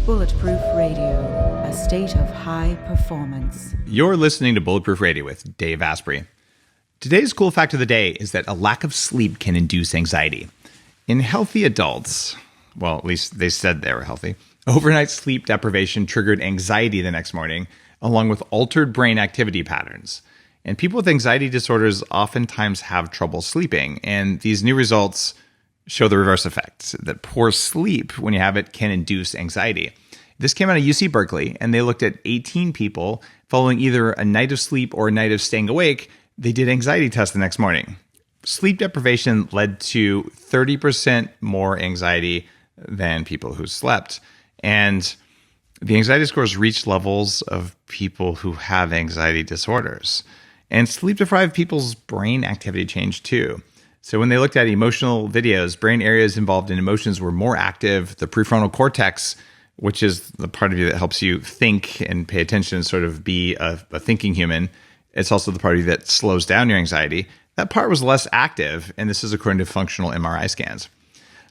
Bulletproof Radio, a state of high performance. You're listening to Bulletproof Radio with Dave Asprey. Today's cool fact of the day is that a lack of sleep can induce anxiety. In healthy adults, well, at least they said they were healthy, overnight sleep deprivation triggered anxiety the next morning, along with altered brain activity patterns. And people with anxiety disorders oftentimes have trouble sleeping, and these new results show the reverse effect, that poor sleep, when you have it, can induce anxiety. This came out of UC Berkeley, and they looked at 18 people following either a night of sleep or a night of staying awake. They did anxiety tests the next morning. Sleep deprivation led to 30% more anxiety than people who slept. And the anxiety scores reached levels of people who have anxiety disorders. And sleep-deprived people's brain activity changed too. So when they looked at emotional videos, brain areas involved in emotions were more active. The prefrontal cortex, which is the part of you that helps you think and pay attention and sort of be a thinking human, it's also the part of you that slows down your anxiety. That part was less active, and this is according to functional MRI scans.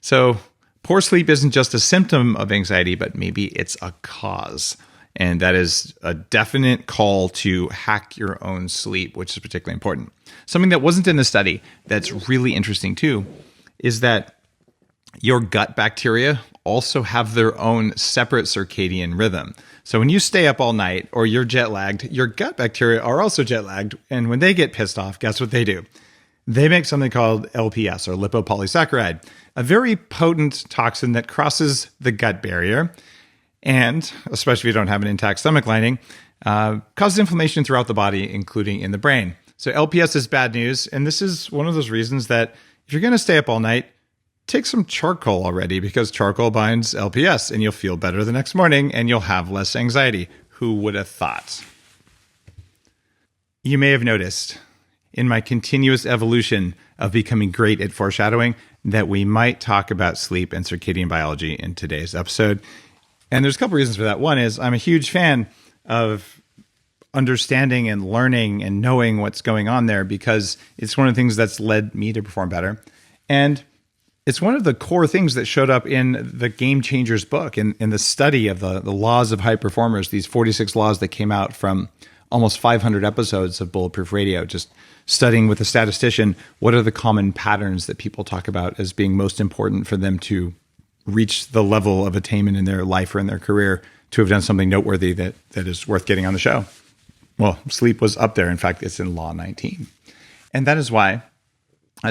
So poor sleep isn't just a symptom of anxiety, but maybe it's a cause. And that is a definite call to hack your own sleep, which is particularly important. Something that wasn't in the study that's really interesting too is that your gut bacteria also have their own separate circadian rhythm. So when you stay up all night or you're jet lagged, your gut bacteria are also jet lagged. And when they get pissed off, guess what they do? They make something called LPS, or lipopolysaccharide, a very potent toxin that crosses the gut barrier. And especially if you don't have an intact stomach lining, causes inflammation throughout the body, including in the brain. So LPS is bad news. And this is one of those reasons that if you're going to stay up all night, take some charcoal already, because charcoal binds LPS and you'll feel better the next morning and you'll have less anxiety. Who would have thought? You may have noticed in my continuous evolution of becoming great at foreshadowing that we might talk about sleep and circadian biology in today's episode. And there's a couple reasons for that. One is I'm a huge fan of understanding and learning and knowing what's going on there, because it's one of the things that's led me to perform better. And it's one of the core things that showed up in the Game Changers book, in the study of the laws of high performers, these 46 laws that came out from almost 500 episodes of Bulletproof Radio, just studying with a statistician, what are the common patterns that people talk about as being most important for them to reach the level of attainment in their life or in their career, to have done something noteworthy that is worth getting on the show. Well, sleep was up there. In fact, it's in Law 19. And that is why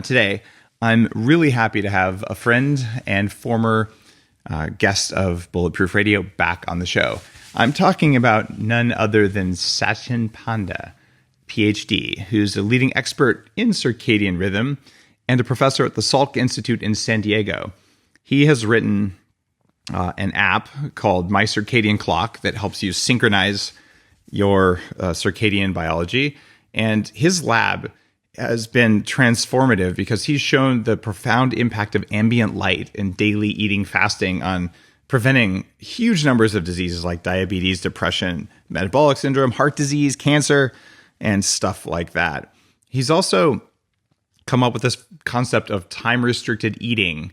today I'm really happy to have a friend and former guest of Bulletproof Radio back on the show. I'm talking about none other than Satchin Panda, Ph.D., who's a leading expert in circadian rhythm and a professor at the Salk Institute in San Diego. He has written an app called My Circadian Clock that helps you synchronize your circadian biology. And his lab has been transformative because he's shown the profound impact of ambient light and daily eating fasting on preventing huge numbers of diseases like diabetes, depression, metabolic syndrome, heart disease, cancer, and stuff like that. He's also come up with this concept of time-restricted eating,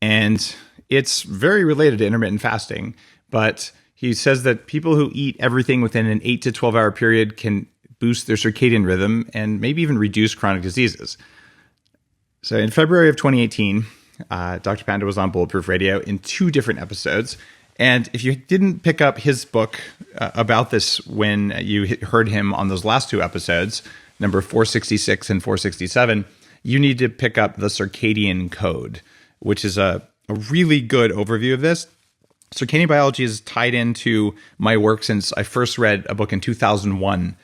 and it's very related to intermittent fasting, but he says that people who eat everything within an 8 to 12 hour period can boost their circadian rhythm and maybe even reduce chronic diseases. So in February of 2018, Dr. Panda was on Bulletproof Radio in 2 different episodes. And if you didn't pick up his book about this when you heard him on those last 2 episodes, number 466 and 467, you need to pick up the Circadian Code, which is a really good overview of this. Circadian biology is tied into my work since I first read a book in 2001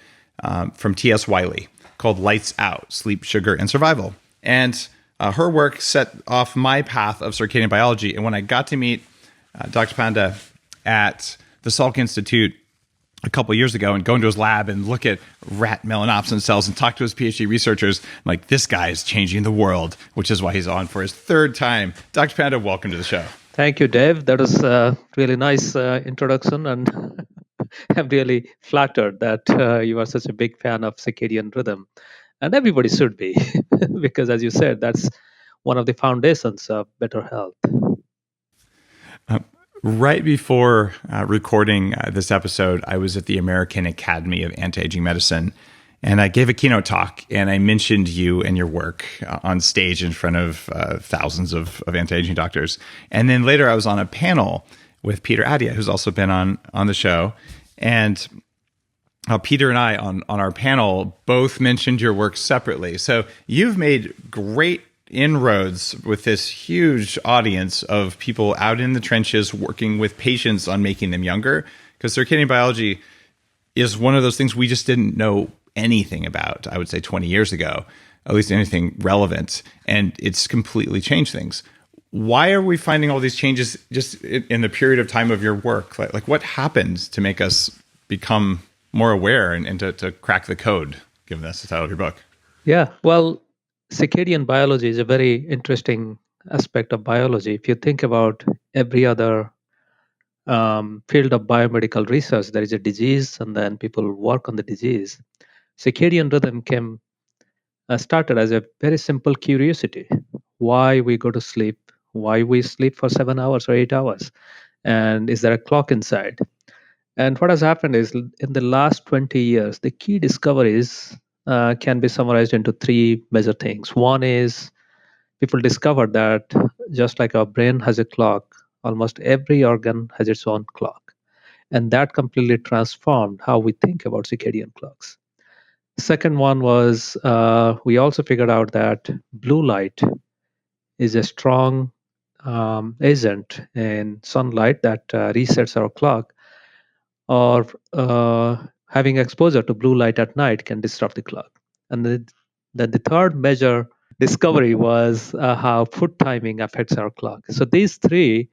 from T.S. Wiley called Lights Out, Sleep, Sugar, and Survival. And her work set off my path of circadian biology. And when I got to meet Dr. Panda at the Salk Institute a couple of years ago and go into his lab and look at rat melanopsin cells and talk to his PhD researchers, I'm like, this guy is changing the world, which is why he's on for his 3rd time. Dr. Panda, welcome to the show. Thank you, Dave. That was a really nice introduction, and I'm really flattered that you are such a big fan of circadian rhythm, and everybody should be, because as you said, that's one of the foundations of better health. Uh, right before recording this episode, I was at the American Academy of Anti-Aging Medicine, and I gave a keynote talk, and I mentioned you and your work on stage in front of thousands of anti-aging doctors. And then later I was on a panel with Peter Attia, who's also been on the show. And Peter and I on our panel both mentioned your work separately. So you've made great inroads with this huge audience of people out in the trenches working with patients on making them younger, because circadian biology is one of those things we just didn't know anything about, I would say 20 years ago, at least anything relevant, and it's completely changed things. Why are we finding all these changes just in the period of time of your work? Like what happened to make us become more aware and to crack the code, given that's the title of your book? Yeah, well, circadian biology is a very interesting aspect of biology. If you think about every other field of biomedical research, there is a disease, and then people work on the disease. Circadian rhythm came started as a very simple curiosity: why we go to sleep, why we sleep for 7 hours or 8 hours, and is there a clock inside? And what has happened is, in the last 20 years, the key discoveries can be summarized into three major things. One is people discovered that just like our brain has a clock, almost every organ has its own clock. And that completely transformed how we think about circadian clocks. Second one was we also figured out that blue light is a strong agent in sunlight that resets our clock, or having exposure to blue light at night can disrupt the clock. And then the third major discovery was how food timing affects our clock. So these three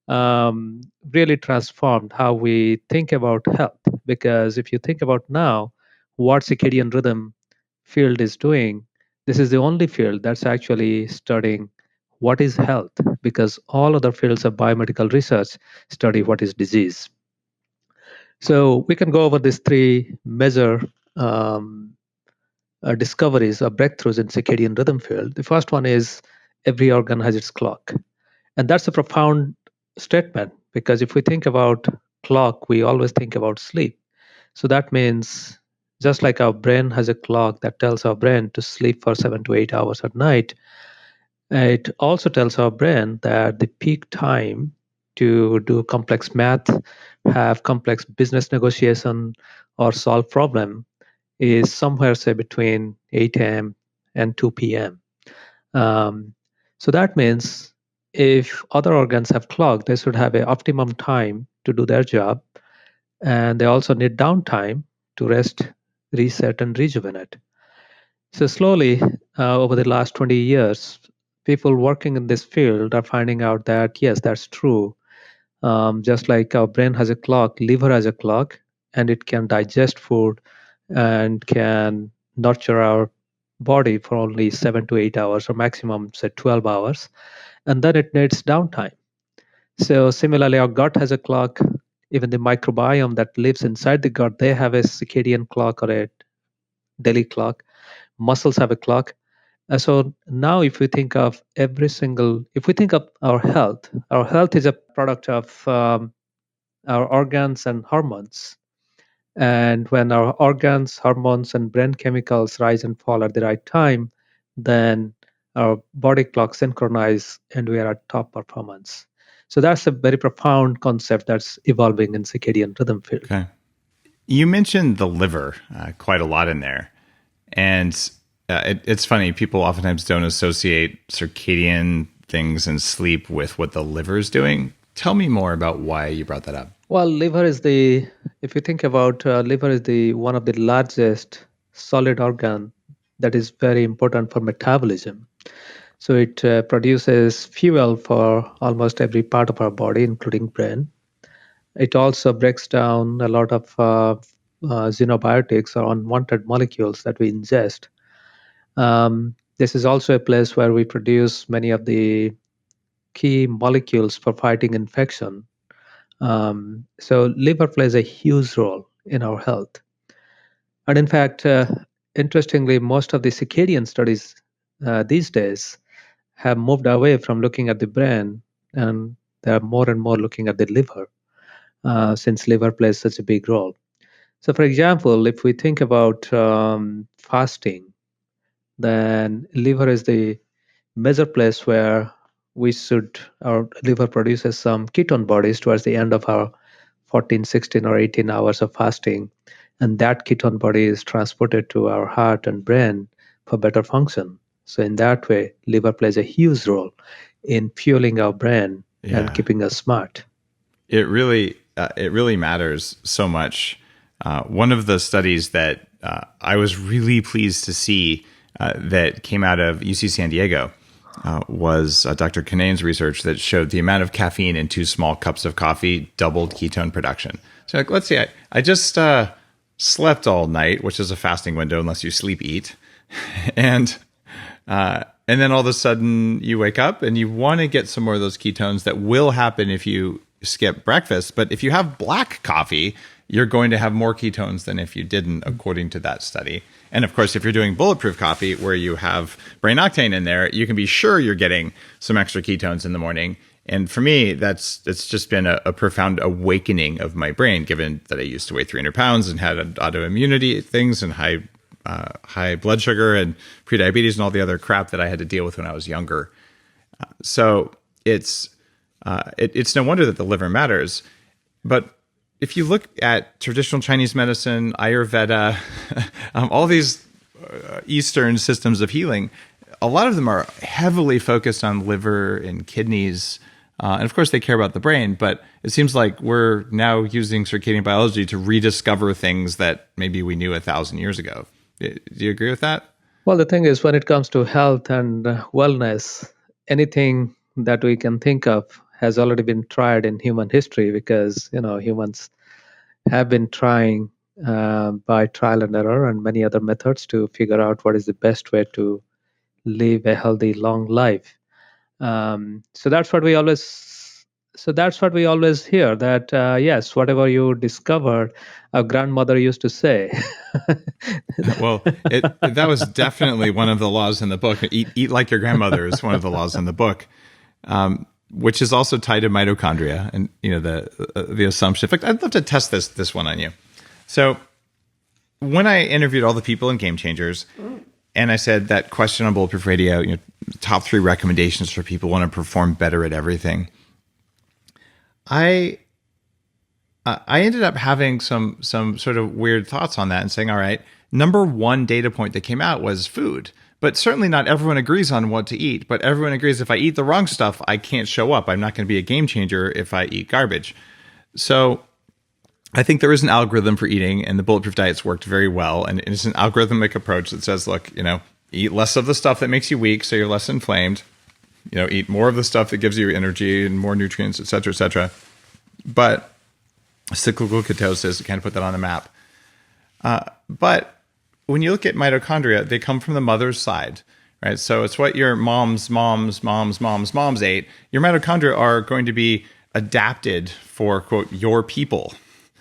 really transformed how we think about health. Because if you think about now what circadian rhythm field is doing, this is the only field that's actually studying what is health, because all other fields of biomedical research study what is disease. So we can go over these three major um, discoveries or breakthroughs in circadian rhythm field. The first one is every organ has its clock. And that's a profound statement, because if we think about clock, we always think about sleep. So that means just like our brain has a clock that tells our brain to sleep for 7 to 8 hours at night, it also tells our brain that the peak time to do complex math, have complex business negotiation, or solve problem is somewhere, say, between 8 a.m. and 2 p.m. So that means if other organs have clock, they should have an optimum time to do their job, and they also need downtime to rest, reset, and rejuvenate. So slowly, over the last 20 years, people working in this field are finding out that yes, that's true. Just like our brain has a clock, liver has a clock, and it can digest food and can nurture our body for only 7 to 8 hours, or maximum, say, 12 hours, and then it needs downtime. So similarly, our gut has a clock. Even the microbiome that lives inside the gut, they have a circadian clock or a daily clock. Muscles have a clock. So now, if we think of our health is a product of our organs and hormones. And when our organs, hormones, and brain chemicals rise and fall at the right time, then our body clock synchronize and we are at top performance. So that's a very profound concept that's evolving in circadian rhythm field. Okay. You mentioned the liver quite a lot in there. And it's funny, people oftentimes don't associate circadian things and sleep with what the liver is doing. Tell me more about why you brought that up. Well, if you think about liver is the one of the largest solid organ that is very important for metabolism. So it produces fuel for almost every part of our body, including brain. It also breaks down a lot of xenobiotics or unwanted molecules that we ingest. This is also a place where we produce many of the key molecules for fighting infection, So liver plays a huge role in our health. And in fact, interestingly, most of the circadian studies these days have moved away from looking at the brain, and they are more and more looking at the liver, since liver plays such a big role. So, for example, if we think about fasting, then liver is the major place where our liver produces some ketone bodies towards the end of our 14, 16, or 18 hours of fasting. And that ketone body is transported to our heart and brain for better function. So, in that way, liver plays a huge role in fueling our brain and Yeah. keeping us smart. It really matters so much. One of the studies that I was really pleased to see that came out of UC San Diego was Dr. Kinane's research that showed the amount of caffeine in 2 small cups of coffee doubled ketone production. So like, let's see, I just slept all night, which is a fasting window unless you sleep eat, and then all of a sudden you wake up and you want to get some more of those ketones. That will happen if you skip breakfast, but if you have black coffee, you're going to have more ketones than if you didn't, according to that study. And of course, if you're doing bulletproof coffee where you have brain octane in there, you can be sure you're getting some extra ketones in the morning. And for me, it's just been a profound awakening of my brain, given that I used to weigh 300 pounds and had autoimmunity things and high blood sugar and prediabetes and all the other crap that I had to deal with when I was younger. So it's no wonder that the liver matters. But if you look at traditional Chinese medicine, Ayurveda, all these Eastern systems of healing, a lot of them are heavily focused on liver and kidneys. And of course, they care about the brain, but it seems like we're now using circadian biology to rediscover things that maybe we knew 1,000 years ago. Do you agree with that? Well, the thing is, when it comes to health and wellness, anything that we can think of has already been tried in human history, because humans have been trying by trial and error and many other methods to figure out what is the best way to live a healthy, long life. So that's what we always. So that's what we always hear. That yes, whatever you discovered, our grandmother used to say. Well, that was definitely one of the laws in the book. Eat like your grandmother is one of the laws in the book, which is also tied to mitochondria and the assumption. In fact, I'd love to test this one on you. So when I interviewed all the people in Game Changers, and I said that question on Bulletproof Radio, top 3 recommendations for people who want to perform better at everything, I ended up having some sort of weird thoughts on that and saying, all right, number 1 data point that came out was food. But certainly not everyone agrees on what to eat. But everyone agrees if I eat the wrong stuff, I can't show up. I'm not going to be a game changer if I eat garbage. So I think there is an algorithm for eating, and the Bulletproof diet's worked very well. And it's an algorithmic approach that says, look, eat less of the stuff that makes you weak so you're less inflamed. Eat more of the stuff that gives you energy and more nutrients, et cetera, et cetera. But cyclical ketosis, kind of put that on the map. But when you look at mitochondria, they come from the mother's side, right? So it's what your mom's ate. Your mitochondria are going to be adapted for, quote, your people.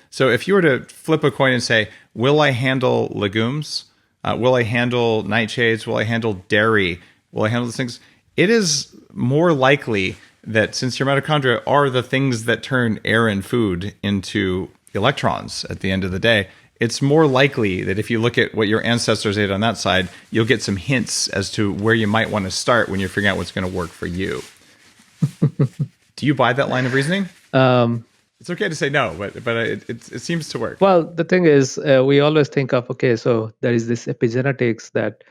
So if you were to flip a coin and say, will I handle legumes? Will I handle nightshades? Will I handle dairy? Will I handle these things? It is more likely that since your mitochondria are the things that turn air and food into electrons at the end of the day, it's more likely that if you look at what your ancestors ate on that side, you'll get some hints as to where you might want to start when you're figuring out what's going to work for you. Do you buy that line of reasoning? It's okay to say no, but it seems to work. Well, the thing is, we always think of, okay, so there is this epigenetics that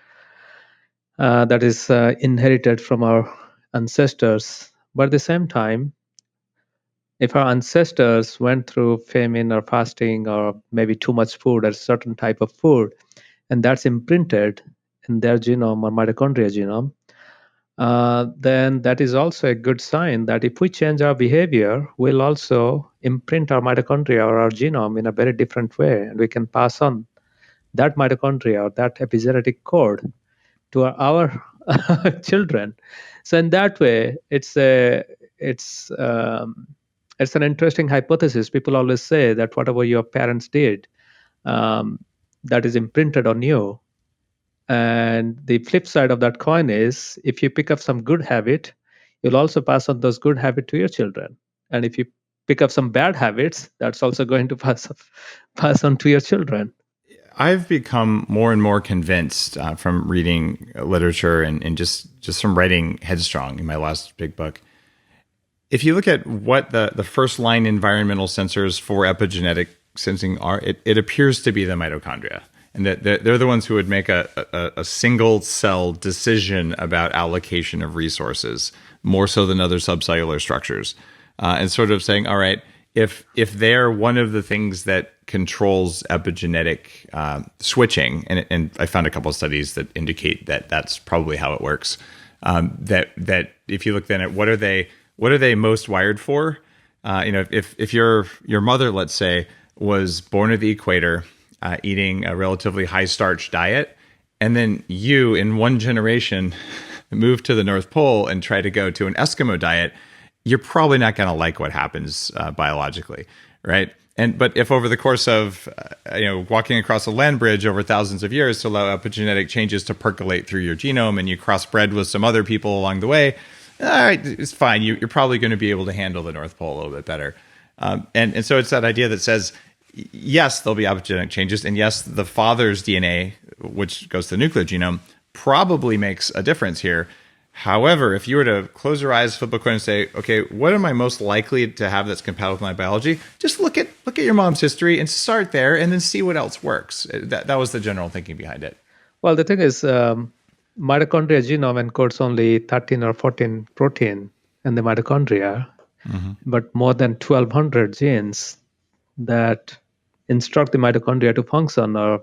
is inherited from our ancestors. But at the same time, if our ancestors went through famine or fasting or maybe too much food or a certain type of food, and that's imprinted in their genome or mitochondria genome, then that is also a good sign that if we change our behavior, we'll also imprint our mitochondria or our genome in a very different way, and we can pass on that mitochondria or that epigenetic code to our children. So in that way, it's it's an interesting hypothesis. People always say that whatever your parents did, that is imprinted on you. And the flip side of that coin is, if you pick up some good habit, you'll also pass on those good habits to your children. And if you pick up some bad habits, that's also going to pass on to your children. I've become more and more convinced from reading literature and just from writing Headstrong in my last big book. If you look at what the first line environmental sensors for epigenetic sensing are, it appears to be the mitochondria. And that they're the ones who would make a single cell decision about allocation of resources, more so than other subcellular structures. And sort of saying, all right, if they're one of the things that controls epigenetic switching, and I found a couple of studies that indicate that that's probably how it works. That if you look then at what are they most wired for? If your mother, let's say, was born at the equator, eating a relatively high starch diet, and then you in one generation move to the North Pole and try to go to an Eskimo diet, you're probably not going to like what happens biologically, right? But if over the course of walking across a land bridge over thousands of years to allow epigenetic changes to percolate through your genome, and you crossbred with some other people along the way, all right, it's fine. You're probably going to be able to handle the North Pole a little bit better. And so it's that idea that says, yes, there'll be epigenetic changes, and yes, the father's DNA, which goes to the nuclear genome, probably makes a difference here. However, if you were to close your eyes, flip a coin, and say, okay, what am I most likely to have that's compatible with my biology? Just look at your mom's history and start there, and then see what else works. That was the general thinking behind it. Well, the thing is, mitochondria genome encodes only 13 or 14 protein in the mitochondria, but more than 1,200 genes that instruct the mitochondria to function or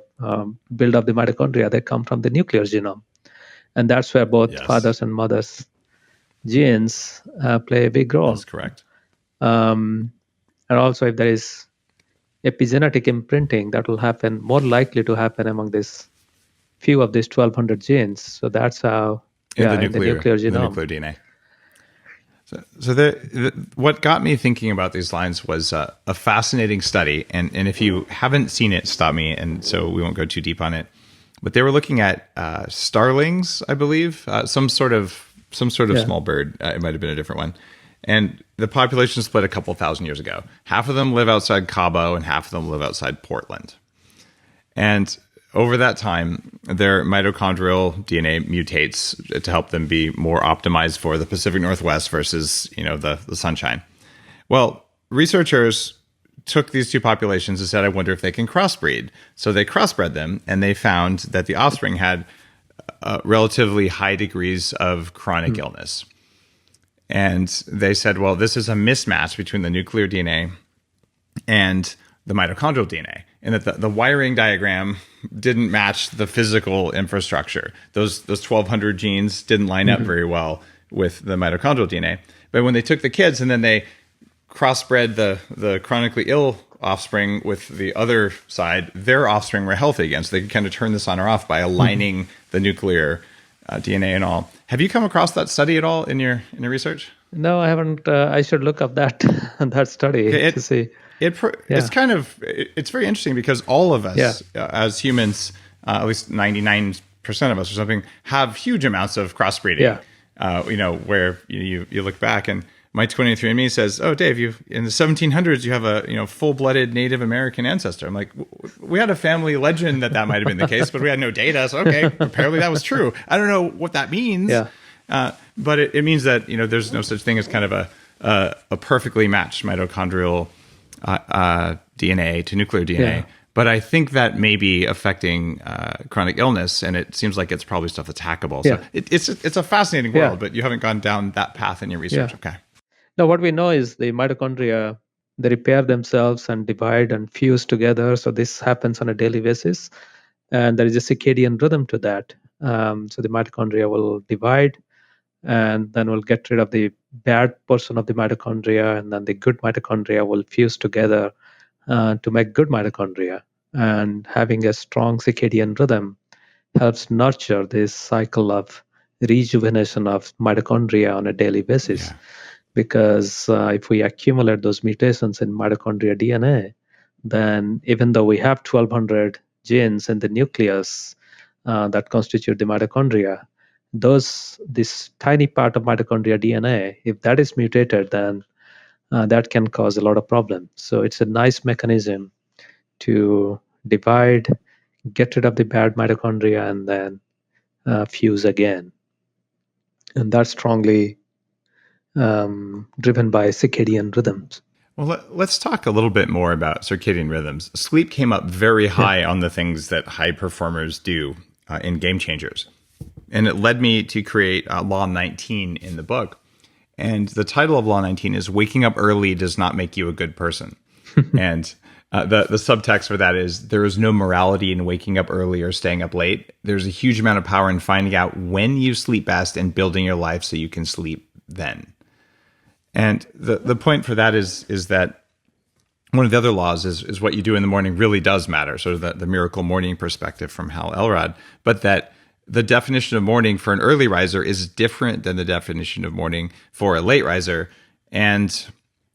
build up the mitochondria. They come from the nuclear genome. And that's where both fathers and mothers' genes play a big role. That's correct. And also, if there is epigenetic imprinting, that will happen, more likely to happen among this few of these 1,200 genes. So that's how in the nuclear genome. The nuclear DNA. So what got me thinking about these lines was a fascinating study, and if you haven't seen it, stop me, and so we won't go too deep on it. But they were looking at starlings, I believe, some sort of small bird. It might have been a different one, and the population split a couple thousand years ago. Half of them live outside Cabo, and half of them live outside Portland. And over that time, their mitochondrial DNA mutates to help them be more optimized for the Pacific Northwest versus the sunshine. Well, researchers took these two populations and said, I wonder if they can crossbreed. So they crossbred them, and they found that the offspring had relatively high degrees of chronic illness. And they said, well, this is a mismatch between the nuclear DNA and the mitochondrial DNA, and that the wiring diagram didn't match the physical infrastructure. Those 1,200 genes didn't line up very well with the mitochondrial DNA. But when they took the kids and then they crossbred the chronically ill offspring with the other side, their offspring were healthy again. So they could kind of turn this on or off by aligning the nuclear DNA and all. Have you come across that study at all in your research? No, I haven't. I should look up that study to see. It's very interesting because all of us as humans, at least 99% of us or something, have huge amounts of crossbreeding. Where you look back and my 23andMe says, "Oh, Dave, you in the 1700s you have a full-blooded Native American ancestor." I'm like, we had a family legend that might have been the case, but we had no data. So okay, apparently that was true. I don't know what that means. But it means that there's no such thing as kind of a perfectly matched mitochondrial DNA to nuclear DNA. But I think that may be affecting chronic illness, and it seems like it's probably stuff that's hackable. So it's a fascinating world, but you haven't gone down that path in your research. Okay. Now, what we know is the mitochondria, they repair themselves and divide and fuse together. So this happens on a daily basis, and there is a circadian rhythm to that. So the mitochondria will divide, and then we'll get rid of the bad portion of the mitochondria, and then the good mitochondria will fuse together to make good mitochondria. And having a strong circadian rhythm helps nurture this cycle of rejuvenation of mitochondria on a daily basis. because if we accumulate those mutations in mitochondria DNA, then even though we have 1200 genes in the nucleus that constitute the mitochondria, this tiny part of mitochondria DNA, if that is mutated, then that can cause a lot of problems. So it's a nice mechanism to divide, get rid of the bad mitochondria, and then fuse again. And that's strongly driven by circadian rhythms. Well, let's talk a little bit more about circadian rhythms. Sleep came up very high on the things that high performers do in Game Changers. And it led me to create Law 19 in the book. And the title of Law 19 is Waking Up Early Does Not Make You a Good Person. And the subtext for that is there is no morality in waking up early or staying up late. There's a huge amount of power in finding out when you sleep best and building your life so you can sleep then. And the point for that is that one of the other laws is what you do in the morning really does matter, sort of the miracle morning perspective from Hal Elrod, but that the definition of morning for an early riser is different than the definition of morning for a late riser, and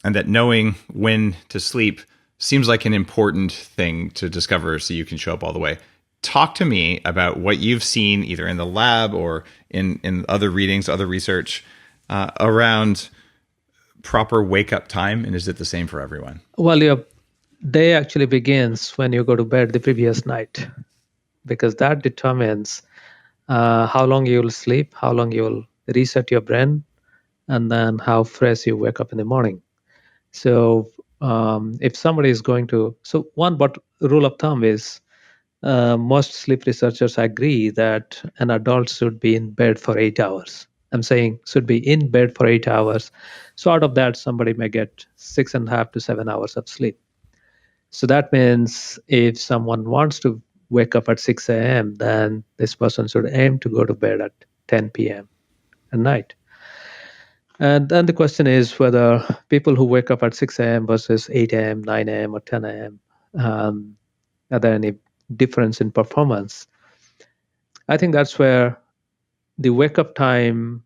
that knowing when to sleep seems like an important thing to discover so you can show up all the way. Talk to me about what you've seen either in the lab or in other readings, other research around proper wake-up time, and is it the same for everyone? Well, your day actually begins when you go to bed the previous night, because that determines how long you will sleep, how long you will reset your brain, and then how fresh you wake up in the morning. So if somebody is going to, so one but rule of thumb is most sleep researchers agree that an adult should be in bed for 8 hours. I'm saying should be in bed for 8 hours. So out of that, somebody may get 6.5 to 7 hours of sleep. So that means if someone wants to wake up at 6 a.m., then this person should aim to go to bed at 10 p.m. at night. And then the question is whether people who wake up at 6 a.m. versus 8 a.m., 9 a.m., or 10 a.m., are there any difference in performance? I think that's where the wake up time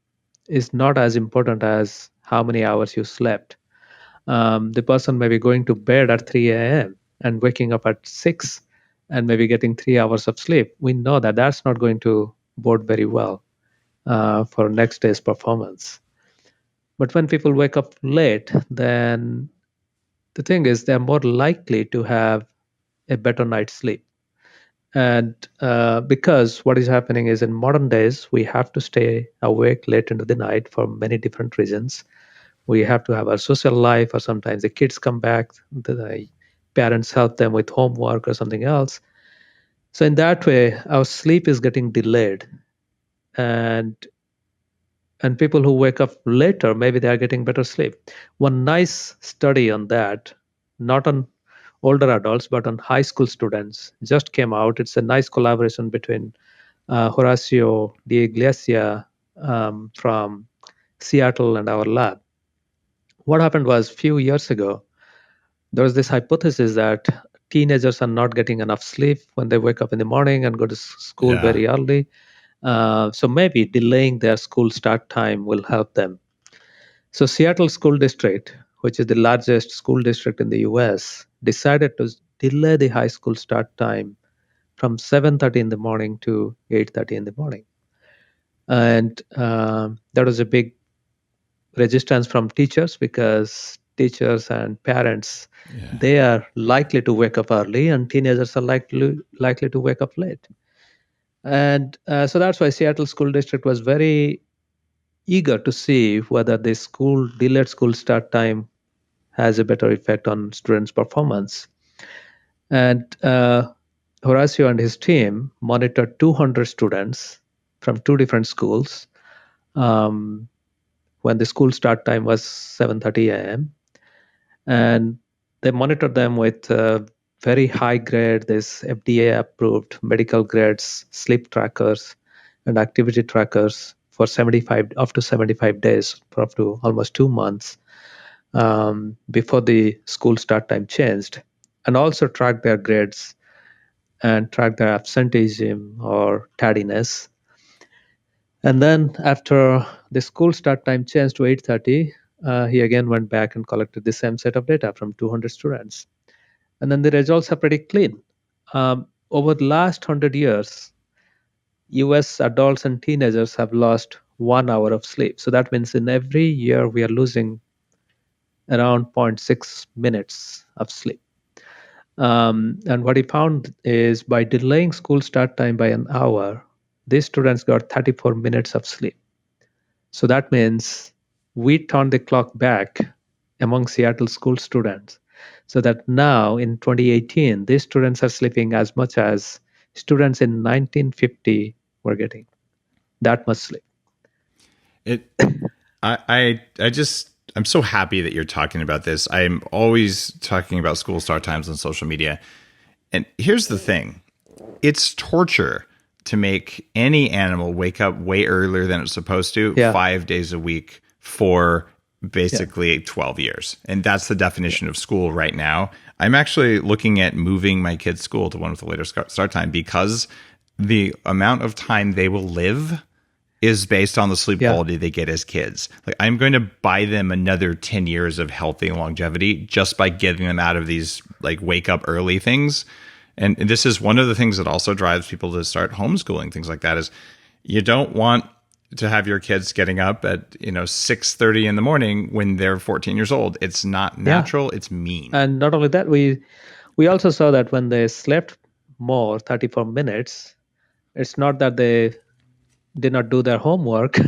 is not as important as how many hours you slept. The person may be going to bed at 3 a.m. and waking up at 6 and maybe getting 3 hours of sleep. We know that that's not going to bode very well for next day's performance. But when people wake up late, then the thing is they're more likely to have a better night's sleep. And because what is happening is in modern days, we have to stay awake late into the night for many different reasons. We have to have our social life, or sometimes the kids come back, the parents help them with homework or something else. So in that way, our sleep is getting delayed. And people who wake up later, maybe they are getting better sleep. One nice study on that, not on older adults, but on high school students, just came out. It's a nice collaboration between Horacio D'Iglesia from Seattle and our lab. What happened was, a few years ago, there was this hypothesis that teenagers are not getting enough sleep when they wake up in the morning and go to school very early. So maybe delaying their school start time will help them. So Seattle School District, which is the largest school district in the US, decided to delay the high school start time from 7:30 in the morning to 8:30 in the morning. And there was a big resistance from teachers, because teachers and parents, they are likely to wake up early, and teenagers are likely to wake up late. And so that's why Seattle School District was very eager to see whether the delayed school start time has a better effect on students' performance. And Horacio and his team monitored 200 students from two different schools when the school start time was 7:30 a.m. And they monitored them with very high grade, this FDA approved medical grades, sleep trackers and activity trackers for 75 up to 75 days, for up to almost 2 months before the school start time changed, and also tracked their grades and tracked their absenteeism or tardiness. And then after the school start time changed to 8:30, he again went back and collected the same set of data from 200 students. And then the results are pretty clean. Over the last 100 years, US adults and teenagers have lost 1 hour of sleep. So that means in every year, we are losing around 0.6 minutes of sleep. And what he found is by delaying school start time by an hour, these students got 34 minutes of sleep. So that means we turned the clock back among Seattle school students so that now in 2018, these students are sleeping as much as students in 1950 were getting. That much sleep. I'm so happy that you're talking about this. I'm always talking about school start times on social media. And here's the thing. It's torture to make any animal wake up way earlier than it's supposed to 5 days a week for basically 12 years. And that's the definition of school right now. I'm actually looking at moving my kids' school to one with a later start time because the amount of time they will live is based on the sleep quality they get as kids. Like I'm going to buy them another 10 years of healthy longevity just by getting them out of these like wake up early things. And this is one of the things that also drives people to start homeschooling, things like that, is you don't want to have your kids getting up at 6:30 in the morning when they're 14 years old. It's not natural. It's mean. And not only that, we also saw that when they slept more, 34 minutes, it's not that they did not do their homework.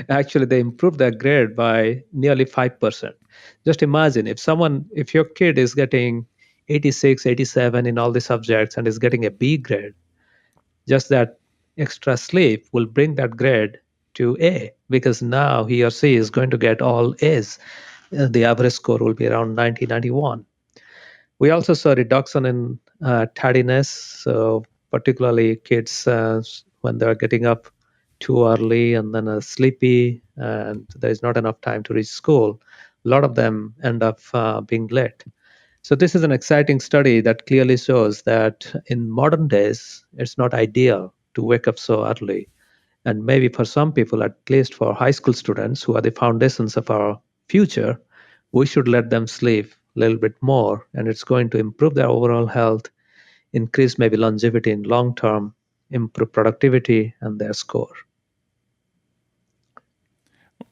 Actually, they improved their grade by nearly 5%. Just imagine if your kid is getting 86, 87 in all the subjects and is getting a B grade, just that extra sleep will bring that grade to A, because now he or she is going to get all A's. The average score will be around 90, 91. We also saw a reduction in tardiness, so particularly kids when they're getting up too early and then sleepy and there's not enough time to reach school, a lot of them end up being late. So this is an exciting study that clearly shows that in modern days, it's not ideal to wake up so early. And maybe for some people, at least for high school students who are the foundations of our future, we should let them sleep a little bit more, and it's going to improve their overall health, increase maybe longevity in long term, improve productivity and their score.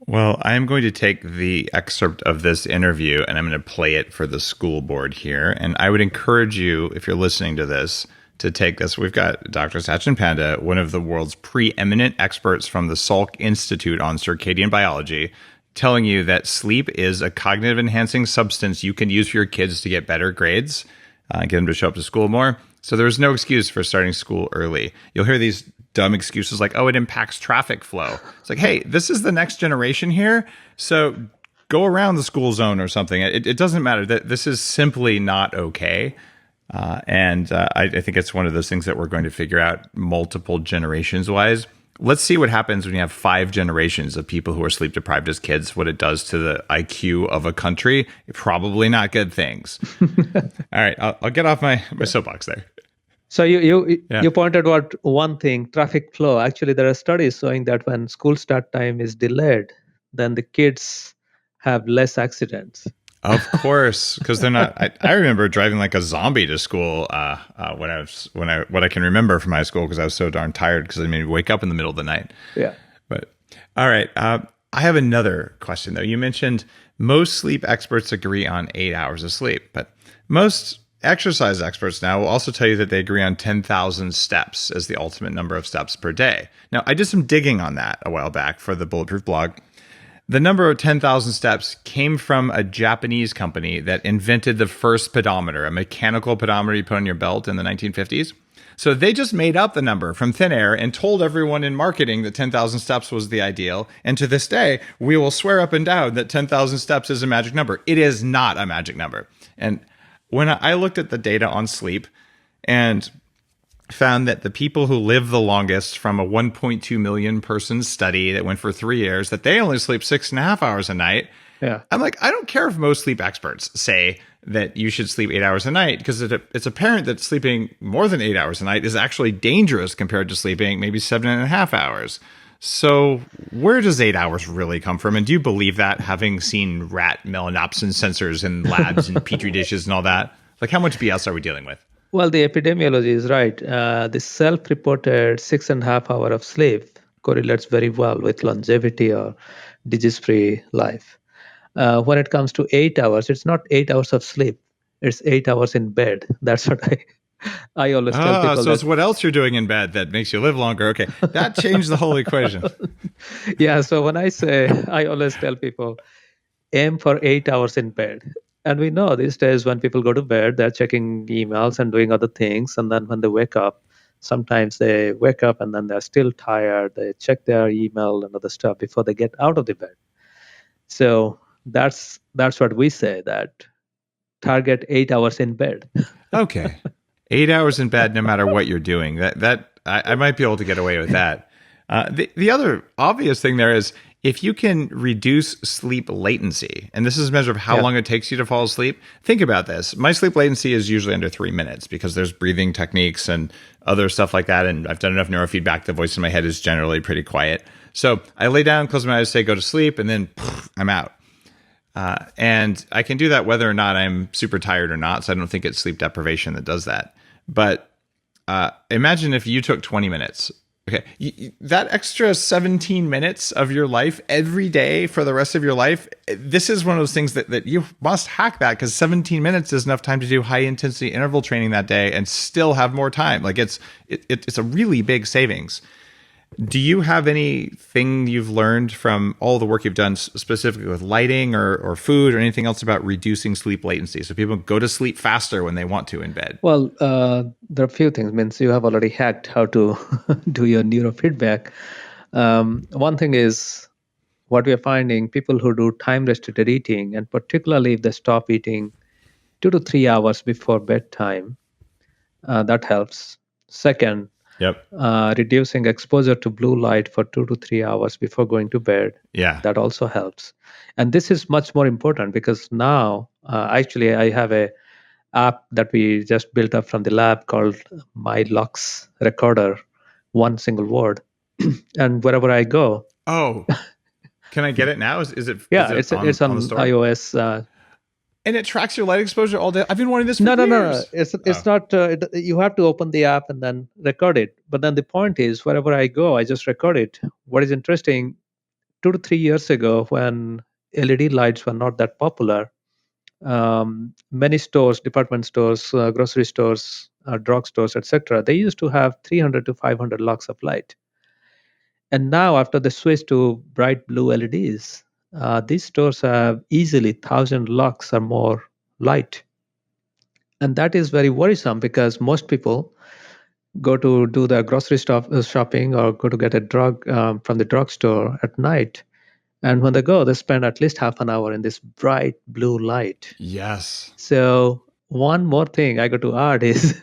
Well, I'm going to take the excerpt of this interview and I'm going to play it for the school board here. And I would encourage you, if you're listening to this, to take this. We've got Dr. Satchin Panda, one of the world's preeminent experts from the Salk Institute on circadian biology, telling you that sleep is a cognitive enhancing substance you can use for your kids to get better grades, get them to show up to school more. So there's no excuse for starting school early. You'll hear these dumb excuses like, oh, it impacts traffic flow. It's like, hey, this is the next generation here. So go around the school zone or something. It doesn't matter. This is simply not okay. I think it's one of those things that we're going to figure out multiple generations wise. Let's see what happens when you have 5 generations of people who are sleep deprived as kids, what it does to the IQ of a country. Probably not good things. All right, I'll get off my soapbox there. So you pointed out one thing, traffic flow. Actually, there are studies showing that when school start time is delayed, then the kids have less accidents. Of course, because they're not. I remember driving like a zombie to school what I can remember from high school because I was so darn tired because I made me wake up in the middle of the night. Yeah. But all right, I have another question though. You mentioned most sleep experts agree on 8 hours of sleep, but most exercise experts now will also tell you that they agree on 10,000 steps as the ultimate number of steps per day. Now, I did some digging on that a while back for the Bulletproof blog. The number of 10,000 steps came from a Japanese company that invented the first pedometer, a mechanical pedometer you put on your belt in the 1950s. So they just made up the number from thin air and told everyone in marketing that 10,000 steps was the ideal. And to this day, we will swear up and down that 10,000 steps is a magic number. It is not a magic number. And when I looked at the data on sleep and found that the people who live the longest from a 1.2 million person study that went for 3 years, that they only sleep 6.5 hours a night. Yeah. I'm like, I don't care if most sleep experts say that you should sleep 8 hours a night, because it's apparent that sleeping more than 8 hours a night is actually dangerous compared to sleeping maybe 7.5 hours. So where does 8 hours really come from? And do you believe that, having seen rat melanopsin sensors in labs and petri dishes and all that? Like, how much BS are we dealing with? Well, the epidemiology is right. The self-reported 6.5 hour of sleep correlates very well with longevity or disease-free life. When it comes to 8 hours, it's not 8 hours of sleep. It's 8 hours in bed. That's what I always tell people So that. it's what else you're doing in bed that makes you live longer. Okay, that changed the whole equation. Yeah. So when I always tell people, aim for 8 hours in bed. And we know these days when people go to bed, they're checking emails and doing other things. And then when they wake up, sometimes they wake up and then they're still tired. They check their email and other stuff before they get out of the bed. So that's what we say, that target 8 hours in bed. Okay, 8 hours in bed, no matter what you're doing. I might be able to get away with that. The other obvious thing there is, if you can reduce sleep latency, and this is a measure of how long it takes you to fall asleep. Think about this. My sleep latency is usually under 3 minutes because there's breathing techniques and other stuff like that. And I've done enough neurofeedback. The voice in my head is generally pretty quiet. So I lay down, close my eyes, say go to sleep, and then I'm out. And I can do that whether or not I'm super tired or not. So I don't think it's sleep deprivation that does that. But imagine if you took 20 minutes. Okay, that extra 17 minutes of your life every day for the rest of your life, this is one of those things that you must hack that, because 17 minutes is enough time to do high intensity interval training that day and still have more time. Like it's a really big savings. Do you have anything you've learned from all the work you've done specifically with lighting or food or anything else about reducing sleep latency so people go to sleep faster when they want to in bed? Well, there are a few things. Means you have already hacked how to do your neurofeedback. One thing is, what we are finding, people who do time restricted eating, and particularly if they stop eating 2 to 3 hours before bedtime, that helps. Second, Yep. reducing exposure to blue light for 2 to 3 hours before going to bed. Yeah. That also helps. And this is much more important because now, actually, I have a app that we just built up from the lab called My Lux Recorder, one single word. And wherever I go, Oh, can I get it now? Is it? yeah, Is it it's on the store? iOS. And it tracks your light exposure all day. I've been wanting this for No. years. It's not. You have to open the app and then record it. But then the point is, wherever I go, I just record it. What is interesting, 2 to 3 years ago, when LED lights were not that popular, many stores, department stores, grocery stores, drug stores, etc., they used to have 300 to 500 lux of light. And now, after the switch to bright blue LEDs, these stores have easily 1,000 lux or more light. And that is very worrisome because most people go to do the grocery shopping or go to get a drug from the drugstore at night. And when they go, they spend at least half an hour in this bright blue light. Yes. So one more thing I got to add is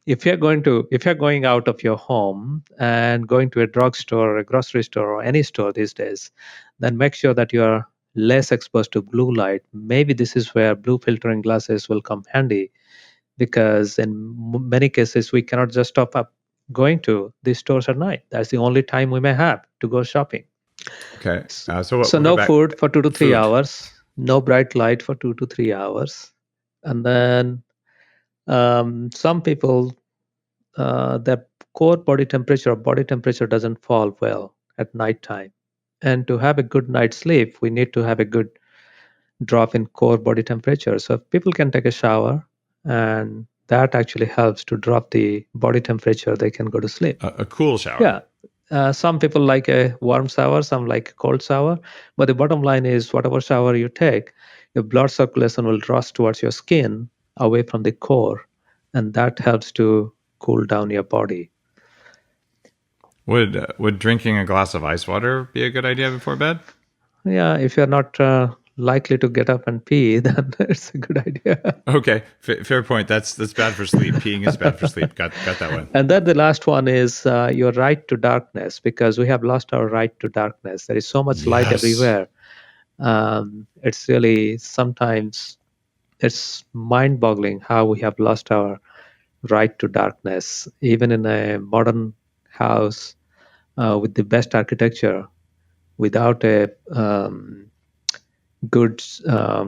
if you're going out of your home and going to a drugstore or a grocery store or any store these days, then make sure that you are less exposed to blue light. Maybe this is where blue filtering glasses will come handy, because in many cases we cannot just stop up going to these stores at night. That's the only time we may have to go shopping. Okay. So So we'll go no back. food for 2 to 3 Food. hours, no bright light for 2 to 3 hours, and then some people, their core body temperature or body temperature doesn't fall well at nighttime. And to have a good night's sleep, we need to have a good drop in core body temperature. So if people can take a shower, and that actually helps to drop the body temperature, they can go to sleep. A cool shower. Yeah. Some people like a warm shower, some like a cold shower. But the bottom line is, whatever shower you take, your blood circulation will rush towards your skin away from the core. And that helps to cool down your body. Would drinking a glass of ice water be a good idea before bed? Yeah, if you're not likely to get up and pee, then it's a good idea. Okay, fair point. That's bad for sleep. Peeing is bad for sleep. Got that one. And then the last one is your right to darkness, because we have lost our right to darkness. There is so much light Yes. everywhere. It's really, sometimes it's mind-boggling how we have lost our right to darkness. Even in a modern house, with the best architecture, without a good, I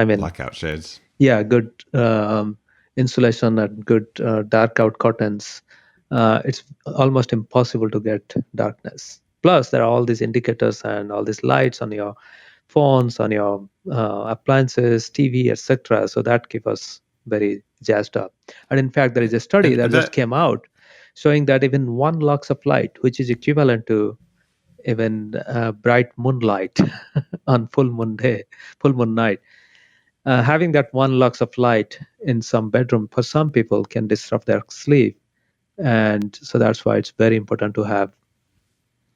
mean, Blackout shades. yeah, good insulation and good dark out curtains, it's almost impossible to get darkness. Plus, there are all these indicators and all these lights on your phones, on your appliances, TV, etc. So that keep us very jazzed up. And in fact, there is a study And that just that came out showing that even 1 lux of light, which is equivalent to even bright moonlight on full moon day, full moon night, having that 1 lux of light in some bedroom for some people can disrupt their sleep. And so that's why it's very important to have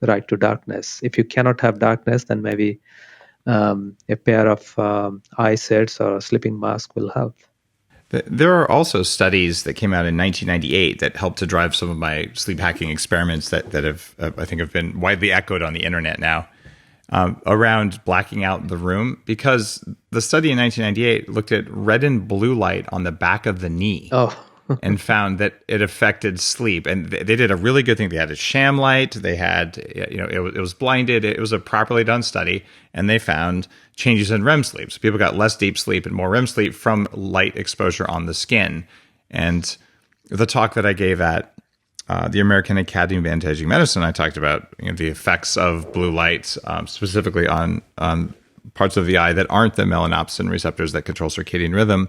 right to darkness. If you cannot have darkness, then maybe a pair of eye sets or a sleeping mask will help. there are also studies that came out in 1998 that helped to drive some of my sleep hacking experiments that have I think have been widely echoed on the internet now, around blacking out the room, because the study in 1998 looked at red and blue light on the back of the knee. Oh, And found that it affected sleep. And they did a really good thing. They had a sham light. They had, it was blinded. It was a properly done study. And they found changes in REM sleep. So people got less deep sleep and more REM sleep from light exposure on the skin. And the talk that I gave at the American Academy of Anti-Aging Medicine, I talked about the effects of blue light, specifically on parts of the eye that aren't the melanopsin receptors that control circadian rhythm,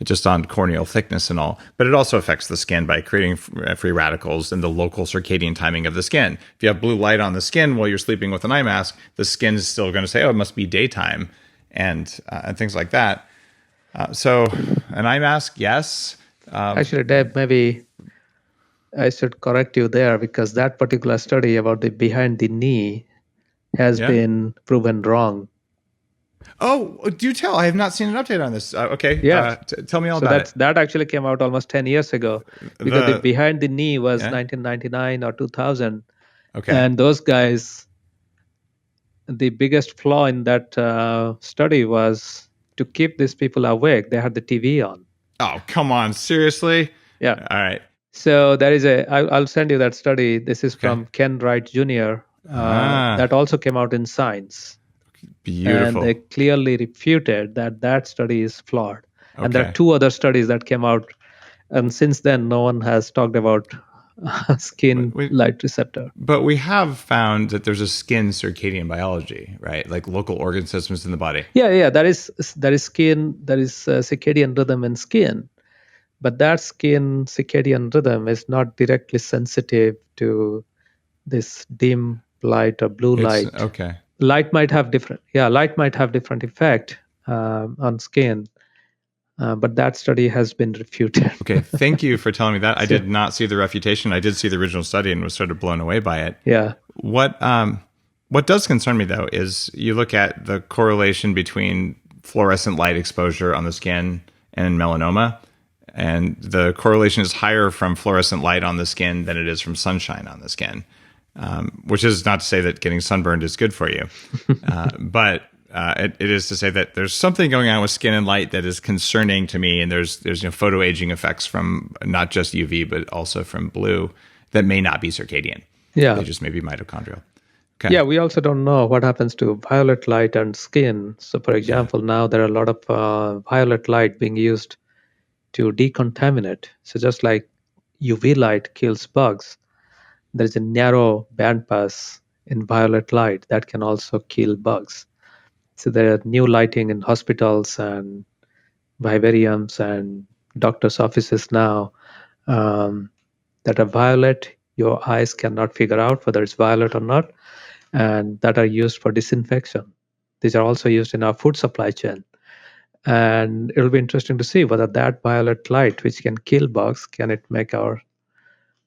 just on corneal thickness and all. But it also affects the skin by creating free radicals and the local circadian timing of the skin. If you have blue light on the skin while you're sleeping with an eye mask, the skin is still going to say, oh, it must be daytime, and things like that. So an eye mask, yes. actually, Deb, maybe I should correct you there, because that particular study about the behind the knee has been proven wrong. Oh, do tell. I have not seen an update on this. Okay. Yeah. Tell me all about it. That actually came out almost 10 years ago, because the behind the knee was 1999 or 2000. Okay. And those guys, the biggest flaw in that study was to keep these people awake. They had the TV on. Oh, come on. Seriously? Yeah. All right. So there is I'll send you that study. This is from Ken Wright Jr. That also came out in Science. Beautiful. And they clearly refuted that study is flawed. Okay. And there are 2 other studies that came out. And since then, no one has talked about skin light receptor. But we have found that there's a skin circadian biology, right? Like local organ systems in the body. Yeah. There is skin, there is circadian rhythm in skin. But that skin circadian rhythm is not directly sensitive to this dim light or blue light. Okay. Light might have different effect on skin, but that study has been refuted. Okay, thank you for telling me that. I did not see the refutation. I did see the original study and was sort of blown away by it. Yeah. What does concern me though is you look at the correlation between fluorescent light exposure on the skin and melanoma, and the correlation is higher from fluorescent light on the skin than it is from sunshine on the skin. Which is not to say that getting sunburned is good for you, but it is to say that there's something going on with skin and light that is concerning to me, and there's photo aging effects from not just UV but also from blue that may not be circadian. Yeah, they just may be mitochondrial. Okay. Yeah, we also don't know what happens to violet light and skin. So, for example, now there are a lot of violet light being used to decontaminate. So, just like UV light kills bugs, there is a narrow bandpass in violet light that can also kill bugs. So there are new lighting in hospitals and vivariums and doctors' offices now that are violet. Your eyes cannot figure out whether it's violet or not, and that are used for disinfection. These are also used in our food supply chain. And it'll be interesting to see whether that violet light, which can kill bugs, can it make our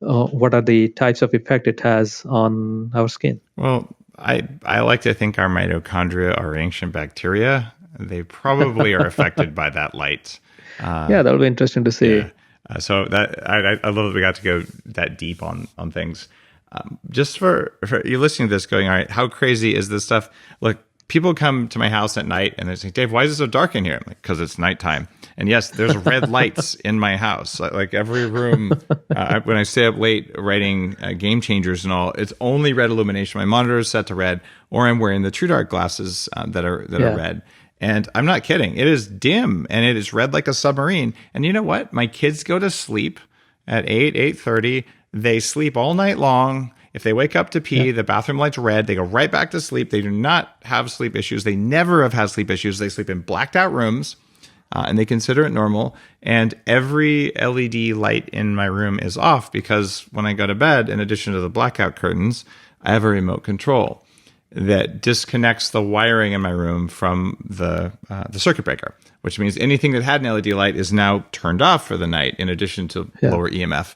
what are the types of effect it has on our skin? Well, I like to think our mitochondria are ancient bacteria. They probably are affected by that light. Yeah, that'll be interesting to see. Yeah. So that I love that we got to go that deep on things. Just for you listening to this, going, all right, how crazy is this stuff? Look, people come to my house at night and they say, Dave, why is it so dark in here? I'm like, because it's nighttime. And yes, there's red lights in my house. Like every room, when I stay up late writing game changers and all, it's only red illumination. My monitor is set to red, or I'm wearing the True Dark glasses that are red. And I'm not kidding. It is dim and it is red like a submarine. And you know what? My kids go to sleep at 8:30. They sleep all night long. If they wake up to pee, the bathroom light's red. They go right back to sleep. They do not have sleep issues. They never have had sleep issues. They sleep in blacked out rooms, and they consider it normal. And every LED light in my room is off because when I go to bed, in addition to the blackout curtains, I have a remote control that disconnects the wiring in my room from the circuit breaker, which means anything that had an LED light is now turned off for the night, in addition to lower EMF.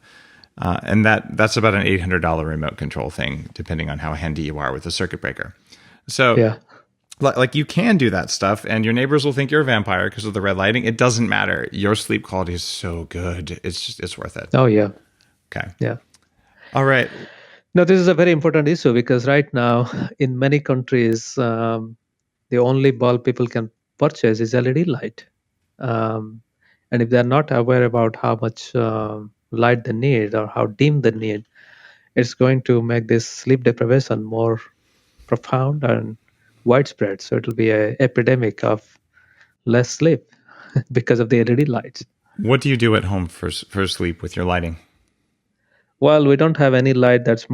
And that's about an $800 remote control thing, depending on how handy you are with the circuit breaker. So, like you can do that stuff, and your neighbors will think you're a vampire because of the red lighting. It doesn't matter. Your sleep quality is so good. It's worth it. Oh yeah. Okay. Yeah. All right. No, this is a very important issue because right now in many countries, the only bulb people can purchase is LED light. And if they're not aware about how much light they need or how dim they need, it's going to make this sleep deprivation more profound and widespread. So it'll be an epidemic of less sleep because of the LED lights. What do you do at home for sleep with your lighting? Well, we don't have any light that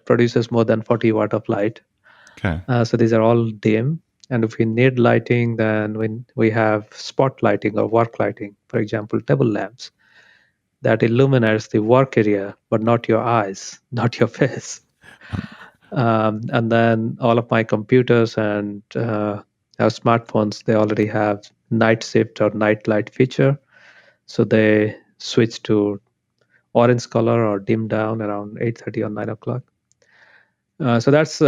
produces more than 40 watt of light. Okay. So these are all dim. And if we need lighting, then we have spot lighting or work lighting, for example, table lamps that illuminates the work area, but not your eyes, not your face. And then all of my computers and our smartphones, they already have night shift or night light feature. So they switch to orange color or dim down around 8:30 or 9 o'clock. So that's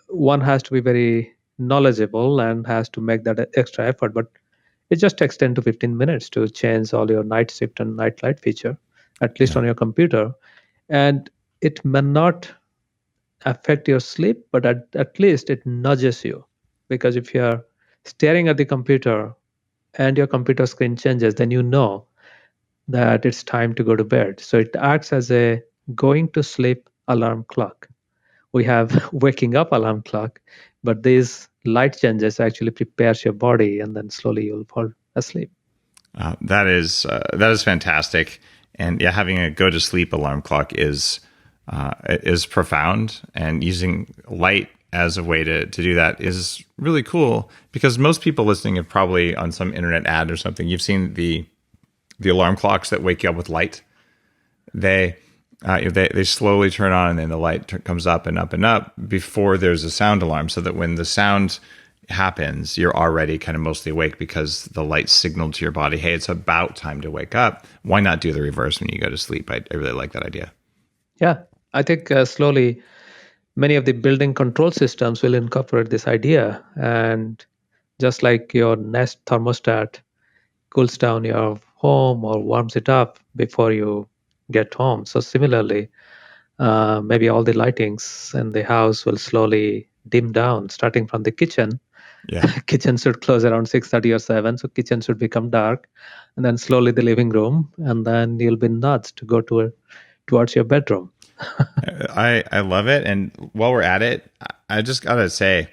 one has to be very knowledgeable and has to make that extra effort. But it just takes 10 to 15 minutes to change all your night shift and night light feature, at least on your computer. And it may not affect your sleep, but at least it nudges you. Because if you're staring at the computer and your computer screen changes, then you know that it's time to go to bed. So it acts as a going to sleep alarm clock. We have waking up alarm clock, but these light changes actually prepares your body, and then slowly you'll fall asleep. That is fantastic. And yeah, having a go to sleep alarm clock is profound, and using light as a way to do that is really cool, because most people listening have probably on some internet ad or something, you've seen the alarm clocks that wake you up with light. They slowly turn on, and then the light comes up and up and up before there's a sound alarm, so that when the sound happens, you're already kind of mostly awake because the light signaled to your body, hey, it's about time to wake up. Why not do the reverse when you go to sleep? I really like that idea. Yeah, I think slowly many of the building control systems will incorporate this idea. And just like your Nest thermostat cools down your home or warms it up before you get home. So similarly, maybe all the lightings in the house will slowly dim down, starting from the kitchen. Yeah. Kitchen should close around 6:30 or 7, so kitchen should become dark, and then slowly the living room, and then you'll be nudged to go towards your bedroom. I love it. And while we're at it, I just gotta say,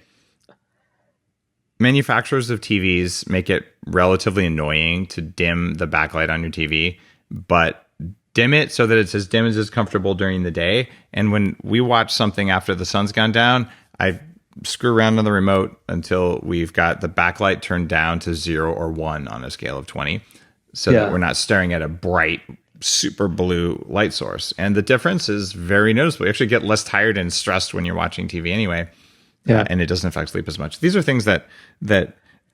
manufacturers of TVs make it relatively annoying to dim the backlight on your TV, but dim it so that it's as dim as is comfortable during the day. And when we watch something after the sun's gone down, I screw around on the remote until we've got the backlight turned down to 0 or 1 on a scale of 20, so that we're not staring at a bright, super blue light source. And the difference is very noticeable. You actually get less tired and stressed when you're watching TV anyway. And it doesn't affect sleep as much. These are things that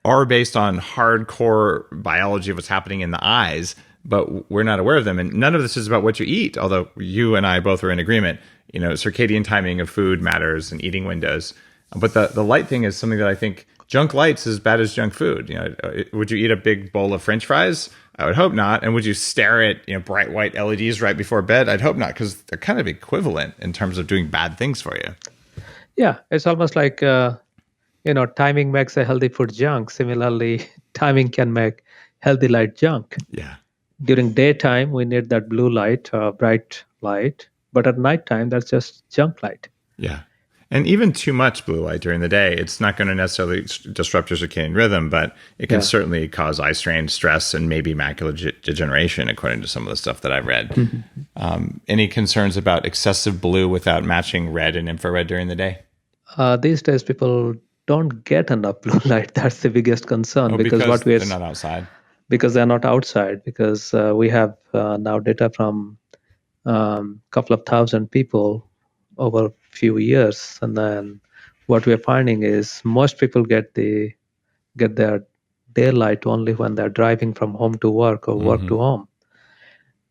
are based on hardcore biology of what's happening in the eyes, but we're not aware of them. And none of this is about what you eat, although you and I both are in agreement. You know, circadian timing of food matters, and eating windows. But the light thing is something that I think junk light's as bad as junk food. You know, would you eat a big bowl of French fries? I would hope not. And would you stare at bright white LEDs right before bed? I'd hope not, because they're kind of equivalent in terms of doing bad things for you. Yeah, it's almost like timing makes a healthy food junk. Similarly, timing can make healthy light junk. Yeah. During daytime, we need that blue light, bright light, but at nighttime, that's just junk light. Yeah. And even too much blue light during the day, it's not going to necessarily disrupt your circadian rhythm, but it can Yeah. certainly cause eye strain, stress, and maybe macular degeneration, according to some of the stuff that I've read. Any concerns about excessive blue without matching red and infrared during the day? These days, people don't get enough blue light. That's the biggest concern Oh, because because what we're they're not outside. because they're not outside. Because we have now data from couple of thousand people over a few years, and then what we're finding is most people get their daylight only when they're driving from home to work or work to home,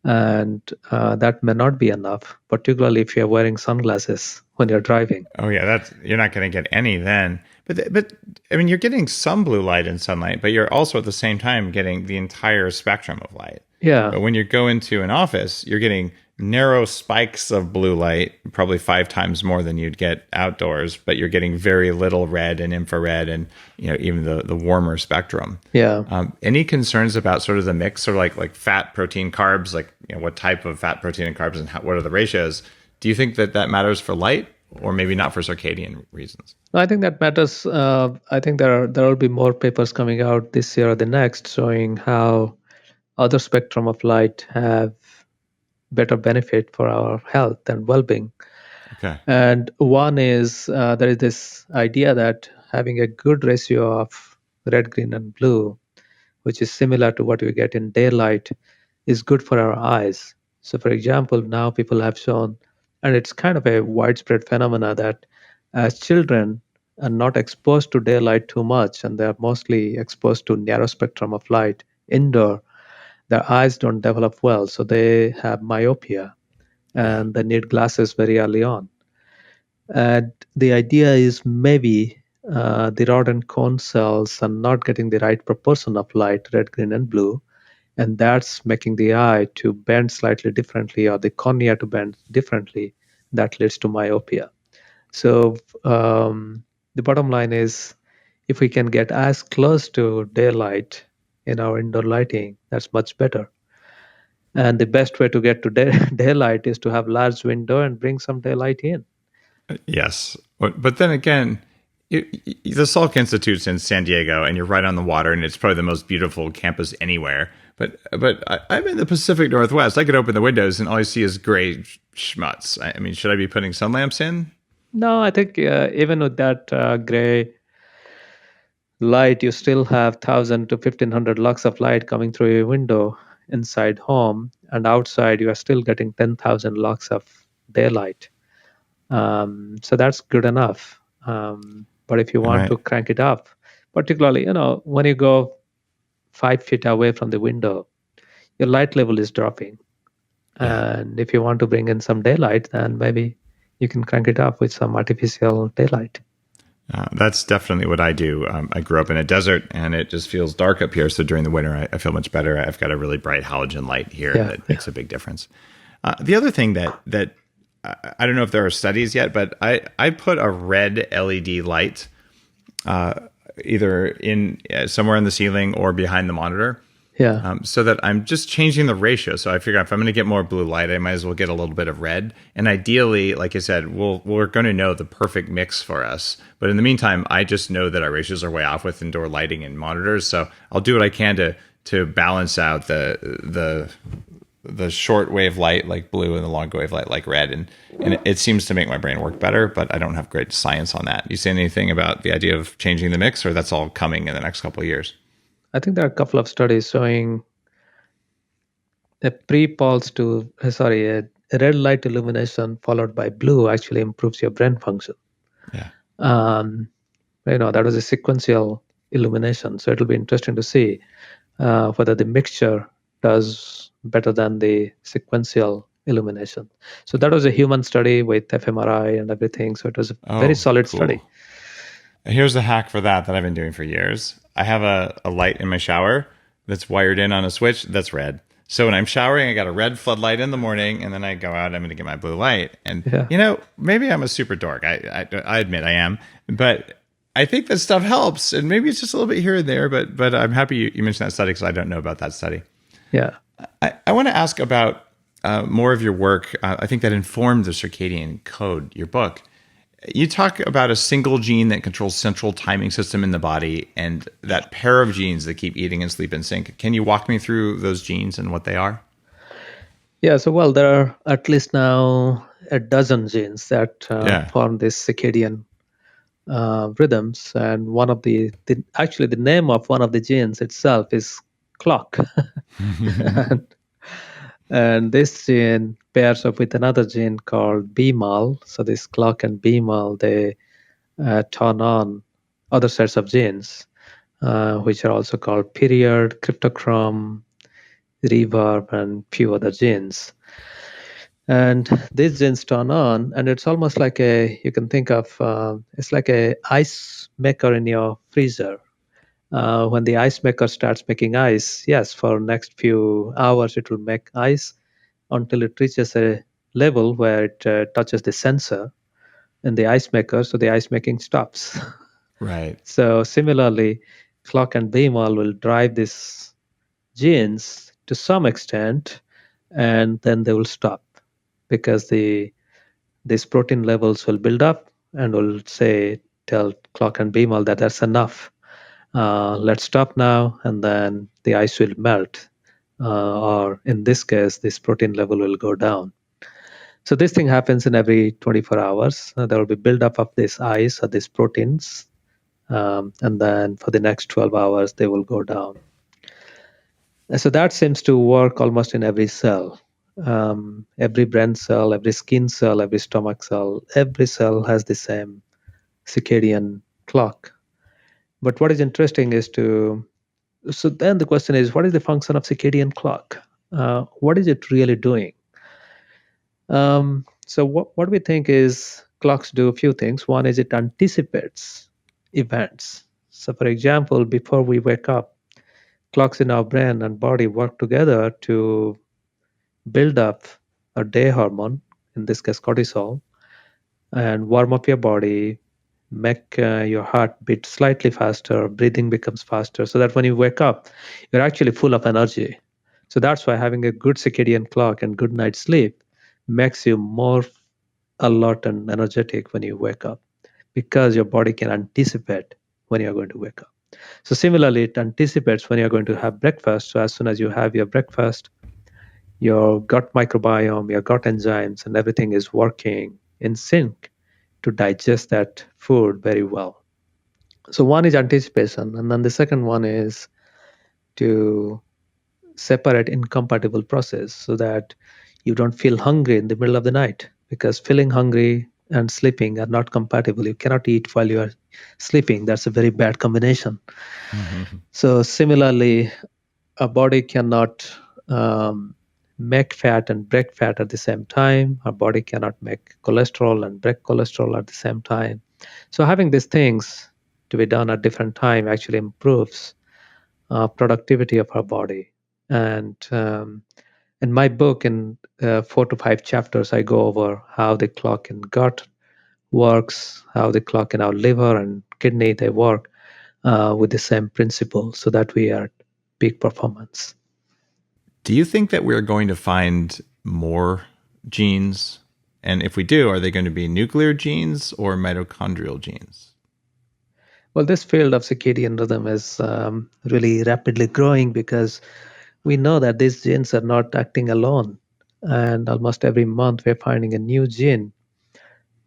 and that may not be enough, particularly if you're wearing sunglasses when you're driving. Oh yeah, that's you're not going to get any then. But I mean, you're getting some blue light and sunlight, but you're also at the same time getting the entire spectrum of light. Yeah, But when you go into an office, you're getting narrow spikes of blue light, probably 5 times more than you'd get outdoors. But you're getting very little red and infrared, and even the warmer spectrum. yeah. Any concerns about sort of the mix, or like fat, protein, carbs, like what type of fat, protein, and carbs, and what are the ratios? Do you think that matters for light, or maybe not for circadian reasons? No, I think that matters. I think there will be more papers coming out this year or the next showing how other spectrum of light have better benefit for our health and well-being. Okay. And one is there is this idea that having a good ratio of red, green, and blue, which is similar to what we get in daylight, is good for our eyes. So, for example, now people have shown, and it's kind of a widespread phenomena, that as children are not exposed to daylight too much and they're mostly exposed to narrow spectrum of light indoor, their eyes don't develop well. So they have myopia Yeah. and they need glasses very early on. And the idea is maybe the rod and cone cells are not getting the right proportion of light, red, green, and blue, and that's making the eye to bend slightly differently or the cornea to bend differently. That leads to myopia. So the bottom line is, if we can get as close to daylight in our indoor lighting, that's much better. And the best way to get to daylight is to have large window and bring some daylight in. Yes, but then again, the Salk Institute's in San Diego, and you're right on the water, and it's probably the most beautiful campus anywhere. But I'm in the Pacific Northwest. I could open the windows, and all I see is gray schmutz. I mean, should I be putting sun lamps in? No, I think even with that gray light, you still have 1,000 to 1,500 lux of light coming through your window inside home, and outside you are still getting 10,000 lux of daylight. So that's good enough. But if you want Right. to crank it up, particularly, when you go 5 feet away from the window, your light level is dropping. Yeah. And if you want to bring in some daylight, then maybe you can crank it up with some artificial daylight. That's definitely what I do. I grew up in a desert, and it just feels dark up here. So during the winter, I feel much better. I've got a really bright halogen light here that makes a big difference. The other thing that I don't know if there are studies yet, but I put a red LED light either in somewhere in the ceiling or behind the monitor. Yeah. So that I'm just changing the ratio. So I figure if I'm going to get more blue light, I might as well get a little bit of red. And ideally, like I said, we're going to know the perfect mix for us. But in the meantime, I just know that our ratios are way off with indoor lighting and monitors. So I'll do what I can to balance out the short wave light like blue and the long wave light like red. And it seems to make my brain work better, but I don't have great science on that. You say anything about the idea of changing the mix, or that's all coming in the next couple of years? I think there are a couple of studies showing a red light illumination followed by blue actually improves your brain function. Yeah. That was a sequential illumination. So it'll be interesting to see whether the mixture does better than the sequential illumination. So that was a human study with fMRI and everything. So it was a very solid study. Here's a hack for that I've been doing for years. I have a light in my shower that's wired in on a switch that's red. So when I'm showering, I got a red floodlight in the morning, and then I go out, I'm going to get my blue light. And, Yeah. maybe I'm a super dork. I admit I am. But I think that stuff helps. And maybe it's just a little bit here and there. But I'm happy you mentioned that study because I don't know about that study. Yeah. I want to ask about more of your work. I think that informed the Circadian Code, your book. You talk about a single gene that controls central timing system in the body and that pair of genes that keep eating and sleep in sync. Can you walk me through those genes and what they are? Yeah. So, well, there are at least now a dozen genes that Yeah. form this circadian rhythms, and one of actually the name of one of the genes itself is clock. and, and this gene pairs up with another gene called BMAL. So this clock and BMAL, they turn on other sets of genes, which are also called period, cryptochrome, reverb, and few other genes. And these genes turn on, and it's almost like you can think of, it's like a ice maker in your freezer. When the ice maker starts making ice, yes, for next few hours it will make ice until it reaches a level where it touches the sensor in the ice maker, so the ice making stops. Right. So similarly, clock and BMAL will drive these genes to some extent, and then they will stop because these protein levels will build up and will tell clock and BMAL that that's enough. Let's stop now, and then the ice will melt, or in this case, this protein level will go down. So this thing happens in every 24 hours. There will be buildup of this ice or these proteins, and then for the next 12 hours, they will go down. And so that seems to work almost in every cell. Every brain cell, every skin cell, every stomach cell, every cell has the same circadian clock. But what is interesting is so then the question is, what is the function of circadian clock? What is it really doing? So what we think is clocks do a few things. One is it anticipates events. So for example, before we wake up, clocks in our brain and body work together to build up a day hormone, in this case cortisol, and warm up your body, make your heart beat slightly faster, breathing becomes faster, so that when you wake up, you're actually full of energy. So that's why having a good circadian clock and good night's sleep makes you more alert and energetic when you wake up, because your body can anticipate when you're going to wake up. So similarly, it anticipates when you're going to have breakfast. So as soon as you have your breakfast, your gut microbiome, your gut enzymes, and everything is working in sync to digest that food very well. So one is anticipation, and then the second one is to separate incompatible process so that you don't feel hungry in the middle of the night, because feeling hungry and sleeping are not compatible. You cannot eat while you are sleeping. That's a very bad combination. Mm-hmm. So similarly, a body cannot make fat and break fat at the same time. Our body cannot make cholesterol and break cholesterol at the same time. So having these things to be done at different time actually improves productivity of our body. And in my book, in 4 to 5 chapters, I go over how the clock in gut works, how the clock in our liver and kidney they work with the same principle, so that we are at peak performance. Do you think that we're going to find more genes? And if we do, are they going to be nuclear genes or mitochondrial genes? Well, this field of circadian rhythm is really rapidly growing, because we know that these genes are not acting alone. And almost every month, we're finding a new gene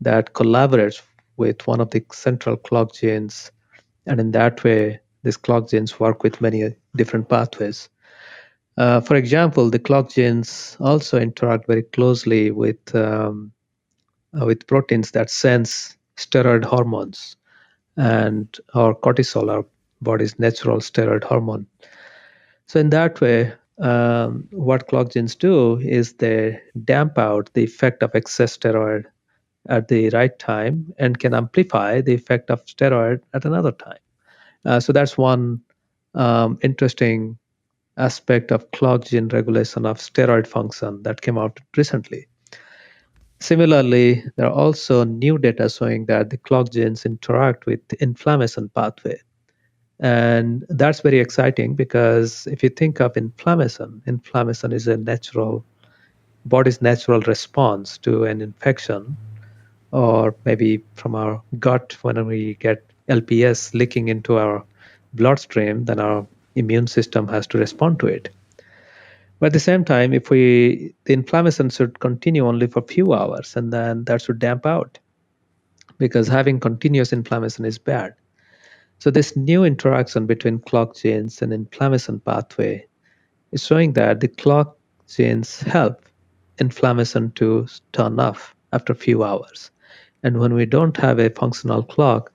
that collaborates with one of the central clock genes. And in that way, these clock genes work with many different pathways. For example, the clock genes also interact very closely with proteins that sense steroid hormones and or cortisol, our body's natural steroid hormone. So in that way, what clock genes do is they damp out the effect of excess steroid at the right time and can amplify the effect of steroid at another time. So that's one interesting aspect of clock gene regulation of steroid function that came out recently. Similarly, there are also new data showing that the clock genes interact with the inflammation pathway. And that's very exciting because if you think of inflammation is a body's natural response to an infection, or maybe from our gut when we get LPS leaking into our bloodstream, then our immune system has to respond to it. But at the same time, the inflammation should continue only for a few hours and then that should damp out because having continuous inflammation is bad. So this new interaction between clock genes and inflammation pathway is showing that the clock genes help inflammation to turn off after a few hours. And when we don't have a functional clock,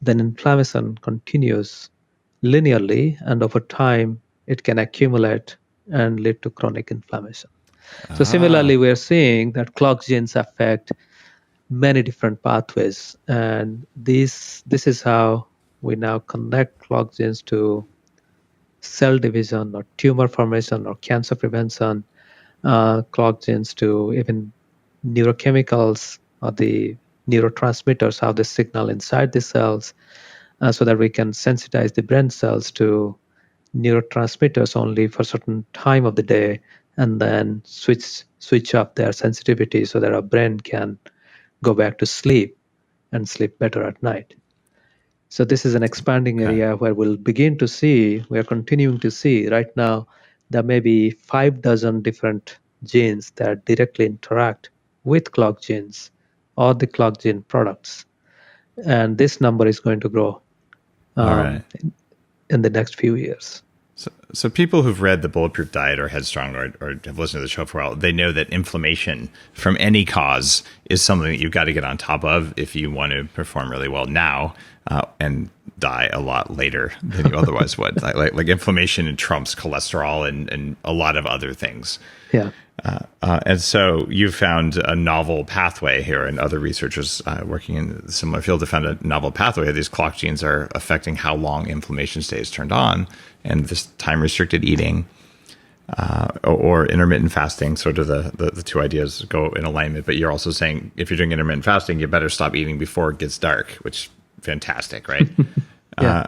then inflammation continues linearly, and over time, it can accumulate and lead to chronic inflammation. So similarly, we're seeing that clock genes affect many different pathways, and this is how we now connect clock genes to cell division or tumor formation or cancer prevention, clock genes to even neurochemicals or the neurotransmitters, how they signal inside the cells, so that we can sensitize the brain cells to neurotransmitters only for a certain time of the day and then switch up their sensitivity so that our brain can go back to sleep and sleep better at night. So this is an expanding area where we are continuing to see right now, there may be 5 dozen different genes that directly interact with clock genes or the clock gene products. And this number is going to grow in the next few years. So people who've read the Bulletproof Diet or Headstrong or have listened to the show for a while, they know that inflammation from any cause is something that you've got to get on top of if you want to perform really well now and die a lot later than you otherwise would. Like inflammation trumps cholesterol and a lot of other things. Yeah. And so you found a novel pathway here, and other researchers working in a similar field have found a novel pathway. These clock genes are affecting how long inflammation stays turned on, and this time-restricted eating or intermittent fasting, sort of the two ideas go in alignment. But you're also saying if you're doing intermittent fasting, you better stop eating before it gets dark, which fantastic, right? Yeah.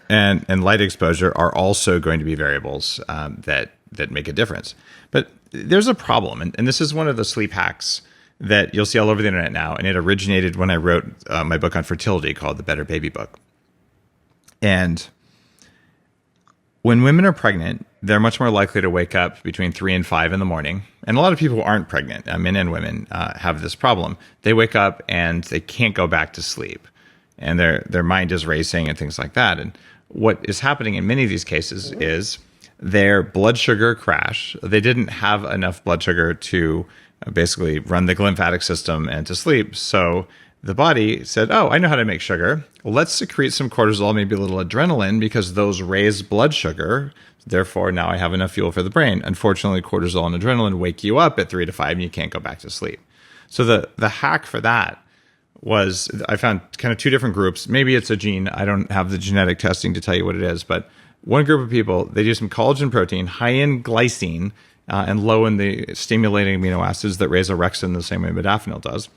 And light exposure are also going to be variables that make a difference. But there's a problem, and this is one of the sleep hacks that you'll see all over the internet now, and it originated when I wrote my book on fertility called The Better Baby Book. And when women are pregnant, they're much more likely to wake up between 3 and 5 in the morning. And a lot of people who aren't pregnant, men and women, have this problem. They wake up and they can't go back to sleep, and their mind is racing and things like that. And what is happening in many of these cases is their blood sugar crash. They didn't have enough blood sugar to basically run the lymphatic system and to sleep. So the body said, oh, I know how to make sugar. Let's secrete some cortisol, maybe a little adrenaline, because those raise blood sugar. Therefore, now I have enough fuel for the brain. Unfortunately, cortisol and adrenaline wake you up at 3 to 5 and you can't go back to sleep. So the hack for that was, I found kind of two different groups. Maybe it's a gene. I don't have the genetic testing to tell you what it is, but one group of people, they do some collagen protein, high in glycine, and low in the stimulating amino acids that raise orexin the same way modafinil does.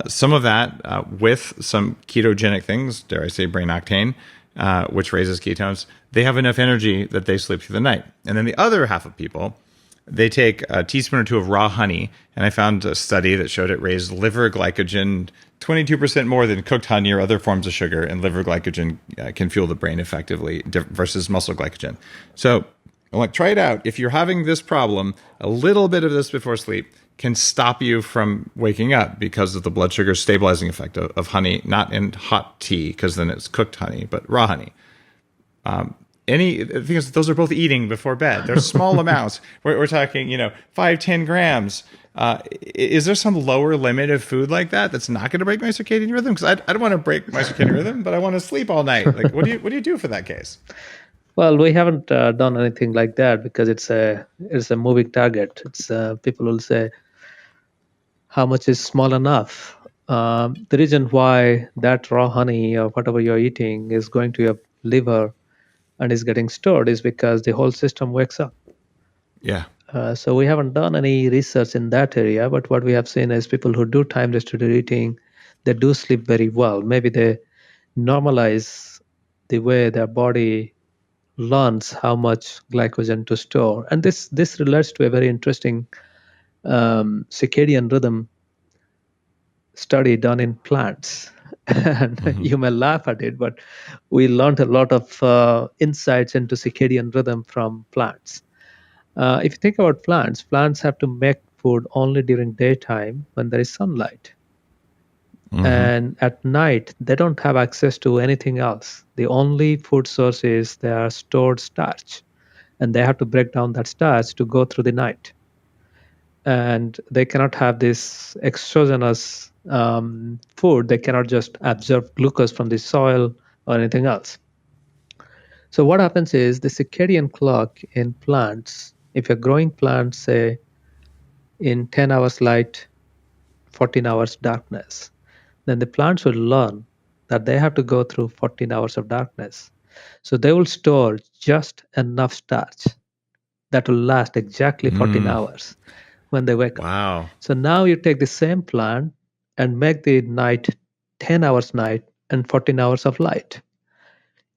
Some of that with some ketogenic things, dare I say brain octane, which raises ketones, they have enough energy that they sleep through the night. And then the other half of people, they take a teaspoon or two of raw honey, and I found a study that showed it raised liver glycogen 22% more than cooked honey or other forms of sugar, and liver glycogen can fuel the brain effectively versus muscle glycogen. So I'm like, try it out. If you're having this problem, a little bit of this before sleep can stop you from waking up because of the blood sugar stabilizing effect of honey, not in hot tea, because then it's cooked honey, but raw honey. The thing is, those are both eating before bed. They're small amounts. We're talking, 5-10 grams. Is there some lower limit of food like that that's not going to break my circadian rhythm? Because I don't want to break my circadian rhythm, but I want to sleep all night. Like, what do you do for that case? Well, we haven't done anything like that because it's a moving target. It's people will say, how much is small enough? The reason why that raw honey or whatever you're eating is going to your liver and is getting stored is because the whole system wakes up. Yeah. So we haven't done any research in that area, but what we have seen is people who do time restricted eating, they do sleep very well. Maybe they normalize the way their body learns how much glycogen to store, and this relates to a very interesting circadian rhythm study done in plants. And Mm-hmm. you may laugh at it, but we learned a lot of insights into circadian rhythm from plants. If you think about plants, plants have to make food only during daytime when there is sunlight. Mm-hmm. And at night, they don't have access to anything else. The only food source is their stored starch, and they have to break down that starch to go through the night. And they cannot have this exogenous food. They cannot just absorb glucose from the soil or anything else. So what happens is the circadian clock in plants, if you're growing plants, say in 10 hours light, 14 hours darkness, then the plants will learn that they have to go through 14 hours of darkness. So they will store just enough starch that will last exactly 14 Mm. hours when they wake up. Wow. So now you take the same plant and make the night 10 hours night and 14 hours of light.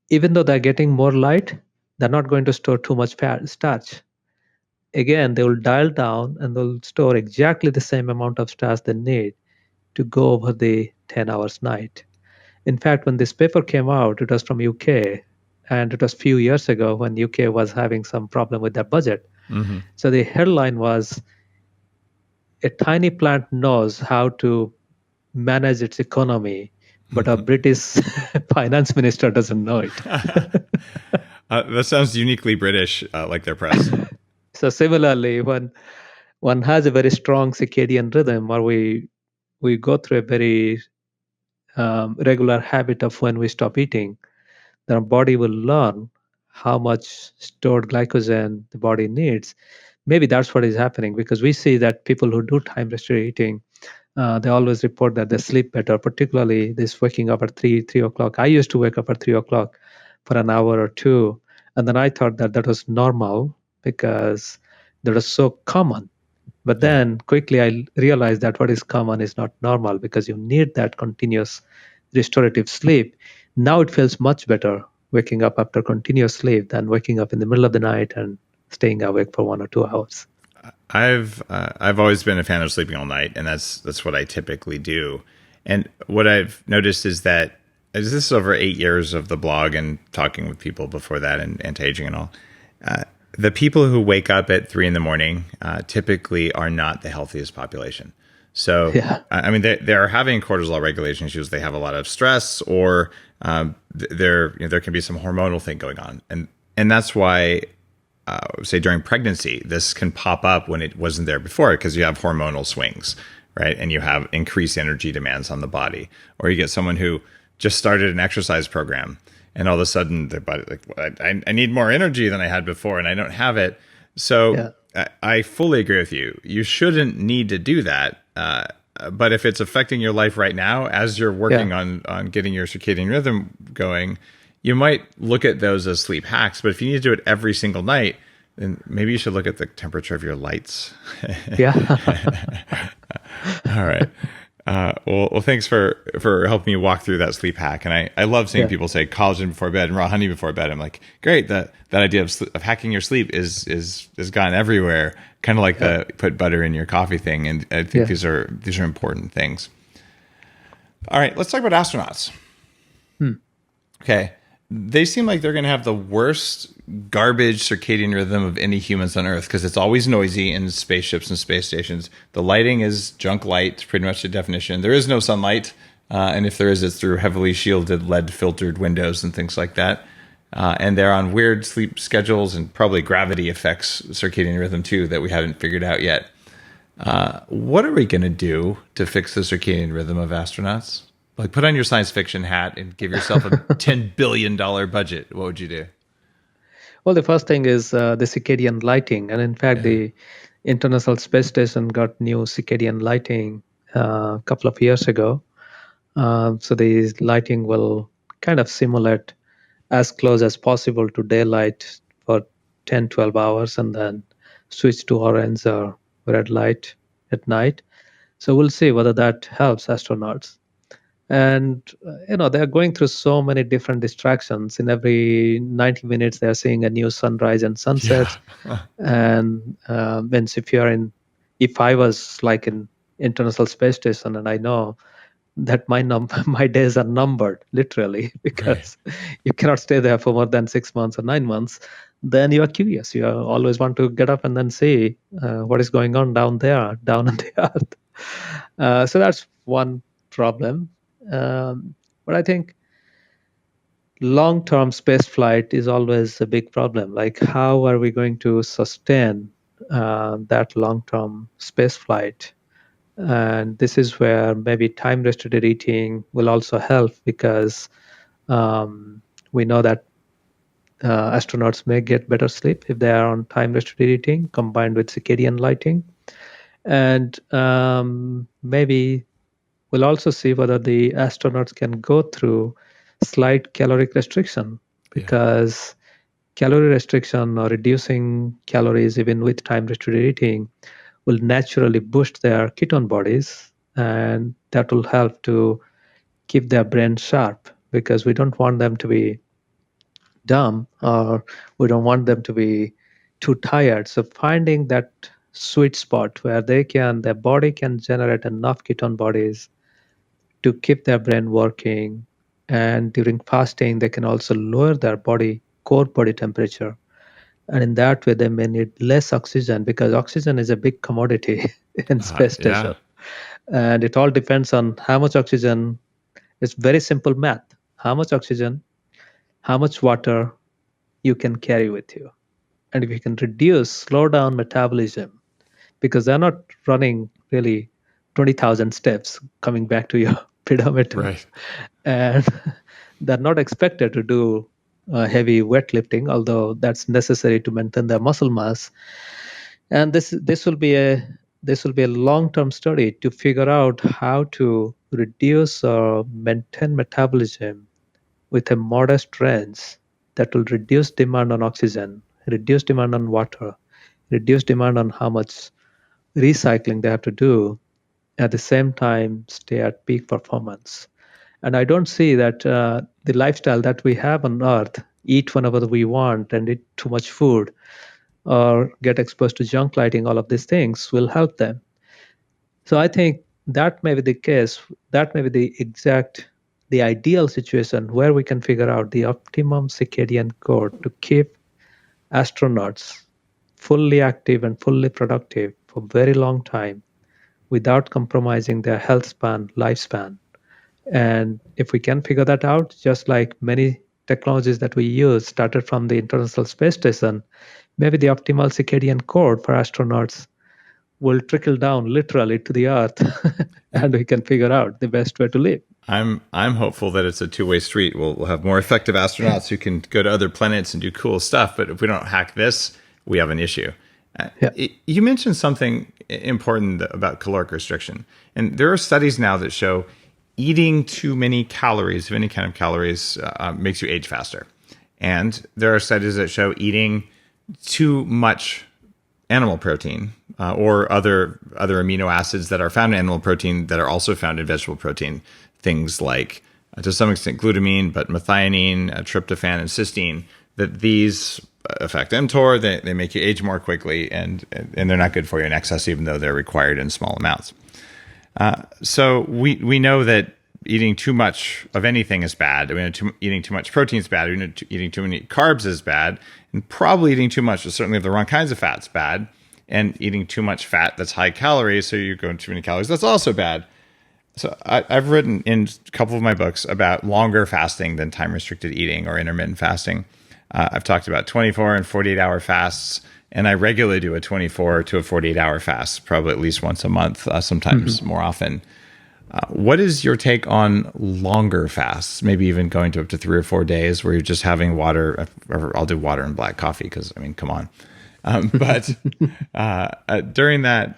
Even though they're getting more light, they're not going to store too much starch. Again, they will dial down and they'll store exactly the same amount of starch they need to go over the 10 hours night. In fact, when this paper came out, it was from UK, and it was a few years ago when UK was having some problem with their budget. Mm-hmm. So the headline was, "A tiny plant knows how to manage its economy, but a British finance minister doesn't know it." That sounds uniquely British, like their press. So similarly, when one has a very strong circadian rhythm, or we go through a very regular habit of when we stop eating, then our body will learn how much stored glycogen the body needs. Maybe that's what is happening, because we see that people who do time restricted eating, they always report that they sleep better, particularly this waking up at 3 o'clock. I used to wake up at 3 o'clock for an hour or two, and then I thought that that was normal because that was so common. But then quickly I realized that what is common is not normal, because you need that continuous restorative sleep. Now it feels much better waking up after continuous sleep than waking up in the middle of the night and staying awake for 1 or 2 hours. I've always been a fan of sleeping all night, and that's what I typically do. And what I've noticed is that, as this is over 8 years of the blog and talking with people before that and anti-aging and all, the people who wake up at 3 a.m. Typically are not the healthiest population. So, Yeah. I mean, they're having cortisol regulation issues. They have a lot of stress, or there can be some hormonal thing going on, and that's why, say during pregnancy, this can pop up when it wasn't there before, because you have hormonal swings, right? And you have increased energy demands on the body, or you get someone who just started an exercise program, and all of a sudden their body like, I need more energy than I had before, and I don't have it. So Yeah. I fully agree with you. You shouldn't need to do that. But if it's affecting your life right now, as you're working on getting your circadian rhythm going, you might look at those as sleep hacks. But if you need to do it every single night, then maybe you should look at the temperature of your lights. Yeah. All right. Well, thanks for helping me walk through that sleep hack. And I love seeing people say collagen before bed and raw honey before bed. I'm like, great. That idea of hacking your sleep is gone everywhere. Kind of like the put butter in your coffee thing. And I think these are important things. All right, let's talk about astronauts. Okay. They seem like they're going to have the worst garbage circadian rhythm of any humans on Earth, because it's always noisy in spaceships and space stations. The lighting is junk light, pretty much the definition. There is no sunlight. And if there is, it's through heavily shielded LED filtered windows and things like that. And they're on weird sleep schedules, and probably gravity affects circadian rhythm too that we haven't figured out yet. What are we going to do to fix the circadian rhythm of astronauts? Like, put on your science fiction hat and give yourself a $10 billion budget. What would you do? Well, the first thing is the circadian lighting. And in fact, the International Space Station got new circadian lighting a couple of years ago. So the lighting will kind of simulate as close as possible to daylight for 10, 12 hours and then switch to orange or red light at night. So we'll see whether that helps astronauts. And they're going through so many different distractions. In every 90 minutes they're seeing a new sunrise and sunsets. Yeah. And if I was like in International Space Station, and I know that my days are numbered literally, because you cannot stay there for more than 6 months or 9 months, then you are curious. You always want to get up and then see what is going on down there, down on the earth. So that's one problem. But I think long-term space flight is always a big problem. Like, how are we going to sustain that long-term space flight? And this is where maybe time-restricted eating will also help, because we know that astronauts may get better sleep if they are on time-restricted eating combined with circadian lighting. And maybe we'll also see whether the astronauts can go through slight caloric restriction, because calorie restriction or reducing calories even with time restricted eating will naturally boost their ketone bodies, and that will help to keep their brain sharp, because we don't want them to be dumb, or we don't want them to be too tired. So finding that sweet spot where their body can generate enough ketone bodies to keep their brain working, and during fasting they can also lower their core body temperature, and in that way they may need less oxygen, because oxygen is a big commodity in space Yeah. station. And it all depends on how much oxygen. It's very simple math: how much oxygen, how much water you can carry with you. And if you can slow down metabolism, because they're not running really 20,000 steps coming back to your pedometer, Right. and they're not expected to do heavy weightlifting, although that's necessary to maintain their muscle mass. And this will be a long-term study to figure out how to reduce or maintain metabolism with a modest range that will reduce demand on oxygen, reduce demand on water, reduce demand on how much recycling they have to do, at the same time stay at peak performance. And I don't see that the lifestyle that we have on earth, eat whenever we want and eat too much food or get exposed to junk lighting, all of these things will help them. So I think that may be the case. That may be the ideal situation where we can figure out the optimum circadian code to keep astronauts fully active and fully productive for a very long time without compromising their health span, lifespan. And if we can figure that out, just like many technologies that we use started from the International Space Station, maybe the optimal circadian code for astronauts will trickle down literally to the earth and we can figure out the best way to live. I'm hopeful that it's a two-way street. We'll have more effective astronauts who can go to other planets and do cool stuff. But if we don't hack this, we have an issue. Yeah. You mentioned something important about caloric restriction, and there are studies now that show eating too many calories, of any kind of calories, makes you age faster. And there are studies that show eating too much animal protein or other amino acids that are found in animal protein that are also found in vegetable protein, things like to some extent glutamine, but methionine, tryptophan, and cysteine, that these affect mTOR. They make you age more quickly, and they're not good for you in excess, even though they're required in small amounts. So we know that eating too much of anything is bad. I mean, eating too much protein is bad. Eating too many carbs is bad, and probably eating too much, certainly of the wrong kinds of fat, is bad. And eating too much fat that's high calories, so you're going too many calories, that's also bad. So I've written in a couple of my books about longer fasting than time-restricted eating or intermittent fasting. I've talked about 24 and 48-hour fasts, and I regularly do a 24 to a 48-hour fast, probably at least once a month, sometimes more often. What is your take on longer fasts, maybe even going to up to 3 or 4 days where you're just having water, or I'll do water and black coffee because, I mean, come on. But during that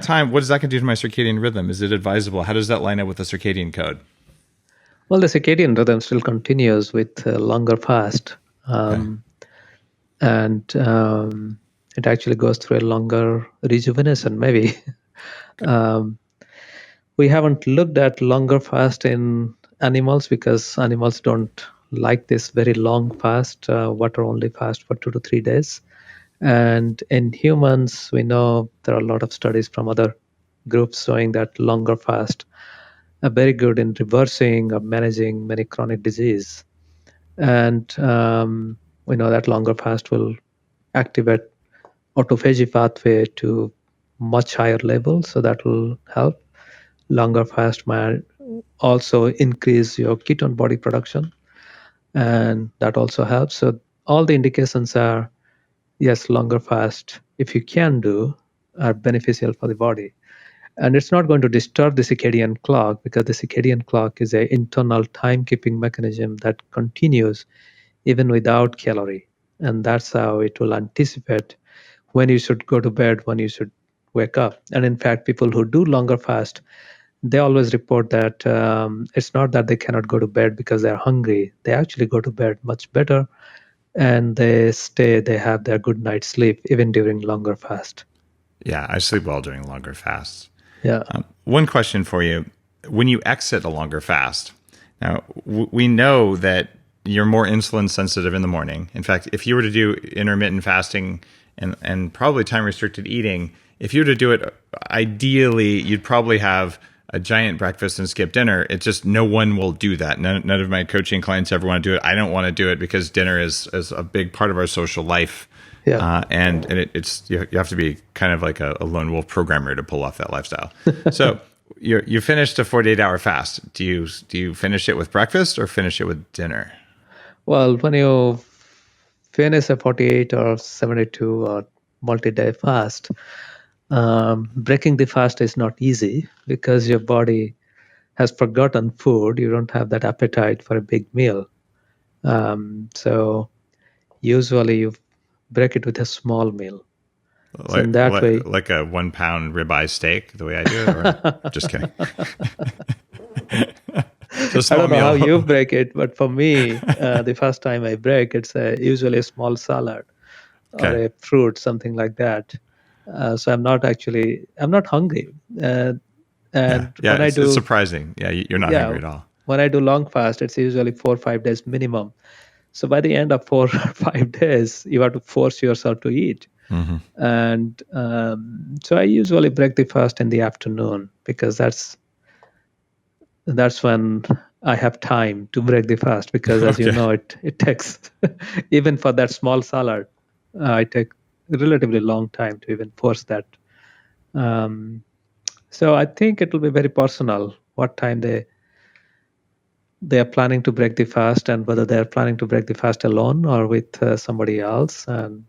time, what is that going to do to my circadian rhythm? Is it advisable? How does that line up with the circadian code? Well, the circadian rhythm still continues with longer fast, Okay. and it actually goes through a longer rejuvenation, maybe. um, we haven't looked at longer fast in animals because animals don't like this very long fast, water only fast for 2 to 3 days. And in humans, we know there are a lot of studies from other groups showing that longer fast are very good in reversing or managing many chronic disease. And we know that longer fast will activate autophagy pathway to much higher levels, so that will help. Longer fast might also increase your ketone body production, and that also helps. So all the indications are yes, longer fast, if you can do, are beneficial for the body. And it's not going to disturb the circadian clock because the circadian clock is an internal timekeeping mechanism that continues even without calorie. And that's how it will anticipate when you should go to bed, when you should wake up. And in fact, people who do longer fast, they always report that it's not that they cannot go to bed because they're hungry. They actually go to bed much better, and they have their good night's sleep even during longer fast. Yeah, I sleep well during longer fasts. Yeah. One question for you. When you exit a longer fast, now we know that you're more insulin sensitive in the morning. In fact, if you were to do intermittent fasting and probably time restricted eating, if you were to do it, ideally, you'd probably have a giant breakfast and skip dinner. It's just no one will do that. None of my coaching clients ever want to do it. I don't want to do it because dinner is a big part of our social life. Yeah. And it's you have to be kind of like a lone wolf programmer to pull off that lifestyle. So you finished a 48-hour fast. Do you finish it with breakfast or finish it with dinner? Well, when you finish a 48 or 72 or multi-day fast, breaking the fast is not easy because your body has forgotten food. You don't have that appetite for a big meal. So usually you break it with a small meal. So in that way, Like a 1 pound ribeye steak, the way I do it, or just kidding. I don't know how you break it, but for me, the first time I break, it's usually a small salad or Okay. a fruit, something like that. So I'm not hungry. And Yeah. when I It's do, surprising. Yeah, you're not yeah, hungry at all. when I do long fast, it's usually 4 or 5 days minimum. So by the end of 4 or 5 days, you have to force yourself to eat. Mm-hmm. And so I usually break the fast in the afternoon because that's when I have time to break the fast. Because as you Okay. know, it takes even for that small salad, it takes relatively long time to even force that. Um, so I think it will be very personal what time they are planning to break the fast and whether they are planning to break the fast alone or with somebody else. And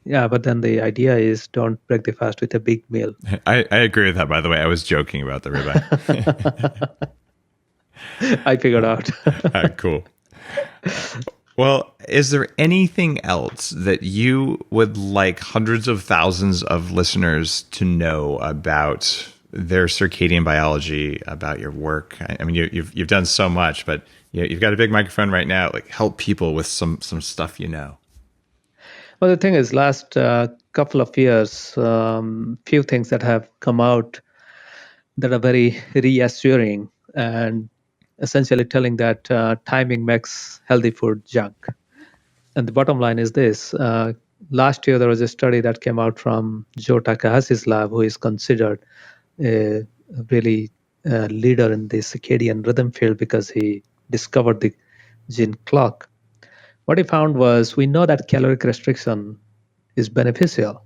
yeah, but then the idea is don't break the fast with a big meal. I agree with that. By the way, I was joking about the ribeye. I figured out. Cool. Well, is there anything else that you would like hundreds of thousands of listeners to know about their circadian biology, about your work? I mean, you've done so much, but you've got a big microphone right now. Like, help people with some stuff you know. Well, the thing is, last couple of years, few things that have come out that are very reassuring and essentially telling that timing makes healthy food junk. And the bottom line is this. Last year, there was a study that came out from Joe Takahashi's lab, who is considered a really leader in the circadian rhythm field because he discovered the gene clock. What he found was we know that caloric restriction is beneficial,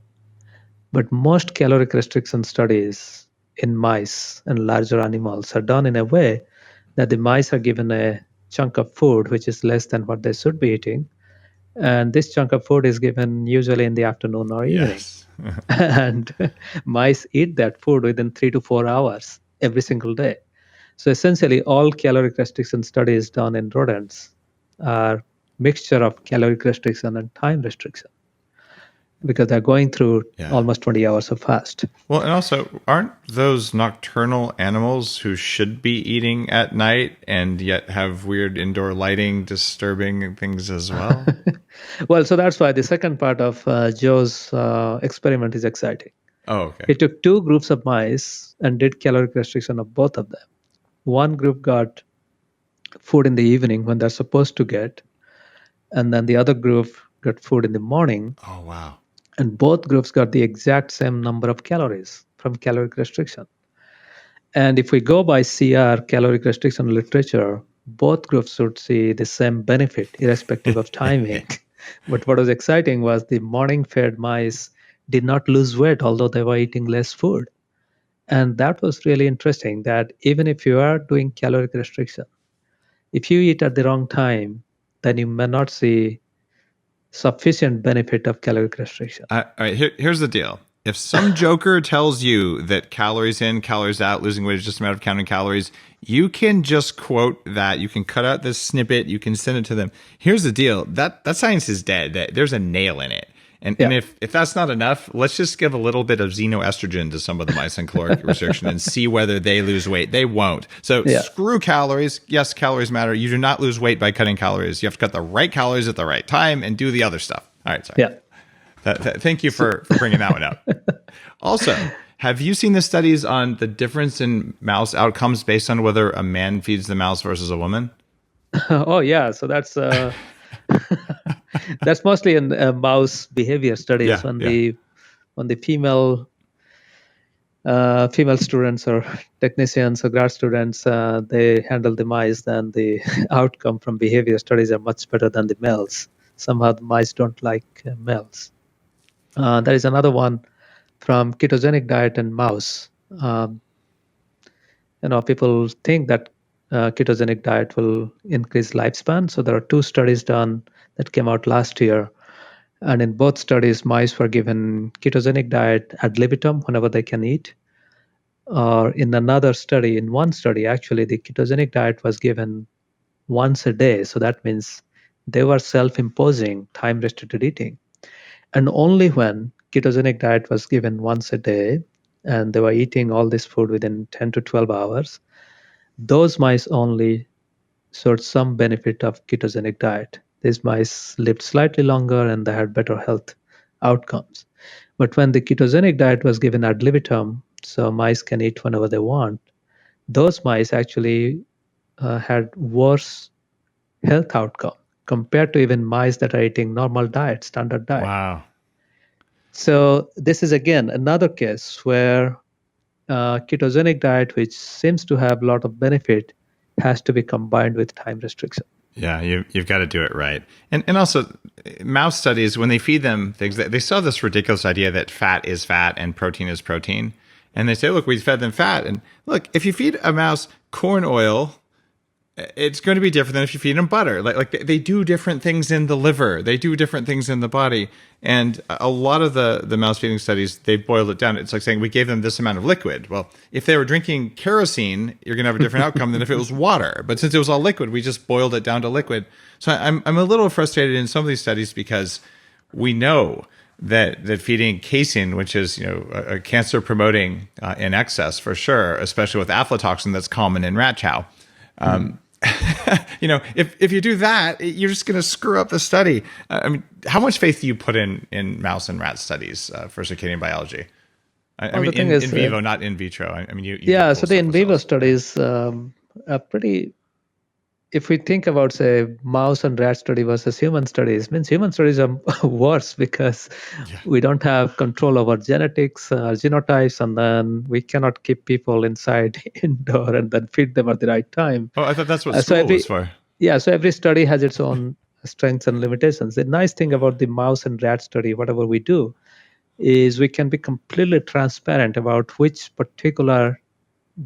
but most caloric restriction studies in mice and larger animals are done in a way that the mice are given a chunk of food which is less than what they should be eating. And this chunk of food is given usually in the afternoon or evening. Yes. And mice eat that food within 3 to 4 hours every single day. So essentially, all caloric restriction studies done in rodents are mixture of caloric restriction and time restriction. because they're going through almost 20 hours of fast. Well, and also, aren't those nocturnal animals who should be eating at night and yet have weird indoor lighting disturbing things as well? Well, so that's why the second part of Joe's experiment is exciting. Oh, okay. He took two groups of mice and did caloric restriction of both of them. One group got food in the evening when they're supposed to get, and then the other group got food in the morning. Oh, wow. And both groups got the exact same number of calories from caloric restriction. And if we go by CR, caloric restriction literature, both groups should see the same benefit irrespective of timing. But what was exciting was the morning fed mice did not lose weight, although they were eating less food. And that was really interesting, that even if you are doing caloric restriction, if you eat at the wrong time, then you may not see sufficient benefit of caloric restriction. All right, here's the deal. If some joker tells you that calories in, calories out, losing weight is just a matter of counting calories, you can just quote that. You can cut out this snippet. You can send it to them. Here's the deal. That science is dead. There's a nail in it. And if that's not enough, let's just give a little bit of xenoestrogen to some of the mice on caloric restriction and see whether they lose weight. They won't. So screw calories. Yes, calories matter. You do not lose weight by cutting calories. You have to cut the right calories at the right time and do the other stuff. All right, sorry. Yeah. Thank you for bringing that one up. Also, have you seen the studies on the difference in mouse outcomes based on whether a man feeds the mouse versus a woman? Oh, yeah. So that's that's mostly in mouse behavior studies. When the female students or technicians or grad students, they handle the mice, then the outcome from behavior studies are much better than the males. Somehow the mice don't like males. There is another one from ketogenic diet and mouse. People think that ketogenic diet will increase lifespan. So there are two studies done that came out last year. And in both studies, mice were given ketogenic diet ad libitum whenever they can eat. Or in another study, in one study, actually, the ketogenic diet was given once a day. So that means they were self-imposing time-restricted eating. And only when ketogenic diet was given once a day and they were eating all this food within 10 to 12 hours, those mice only showed some benefit of ketogenic diet. These mice lived slightly longer and they had better health outcomes. But when the ketogenic diet was given ad libitum, so mice can eat whenever they want, those mice actually had worse health outcome compared to even mice that are eating normal diet, standard diet. Wow. So this is again another case where ketogenic diet, which seems to have a lot of benefit, has to be combined with time restriction. Yeah, you've got to do it right. And also, mouse studies, when they feed them things, they still have this ridiculous idea that fat is fat and protein is protein. And they say, look, we fed them fat. And look, if you feed a mouse corn oil, it's going to be different than if you feed them butter. Like they do different things in the liver. They do different things in the body. And a lot of the mouse feeding studies, they boiled it down. It's like saying we gave them this amount of liquid. Well, if they were drinking kerosene, you're going to have a different outcome than if it was water. But since it was all liquid, we just boiled it down to liquid. So I'm a little frustrated in some of these studies because we know that feeding casein, which is a cancer promoting in excess for sure, especially with aflatoxin that's common in rat chow. If you do that, you're just going to screw up the study. How much faith do you put in mouse and rat studies for circadian biology? In vivo, not in vitro. So the in vivo studies are pretty. If we think about, say, mouse and rat study versus human studies, means human studies are worse because we don't have control over genetics, genotypes, and then we cannot keep people inside indoor and then feed them at the right time. Oh, I thought that's what school was for. Yeah, so every study has its own strengths and limitations. The nice thing about the mouse and rat study, whatever we do, is we can be completely transparent about which particular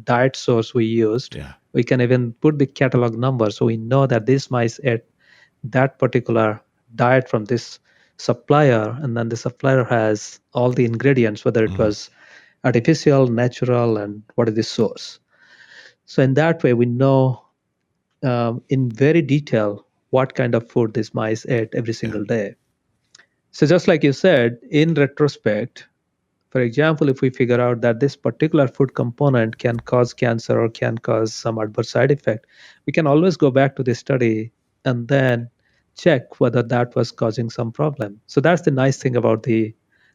diet source we used. Yeah. We can even put the catalog number so we know that these mice ate that particular diet from this supplier, and then the supplier has all the ingredients, whether it was artificial, natural, and what is the source. So in that way, we know in very detail what kind of food these mice ate every single day. So just like you said, in retrospect, for example, if we figure out that this particular food component can cause cancer or can cause some adverse side effect, we can always go back to the study and then check whether that was causing some problem. So that's the nice thing about the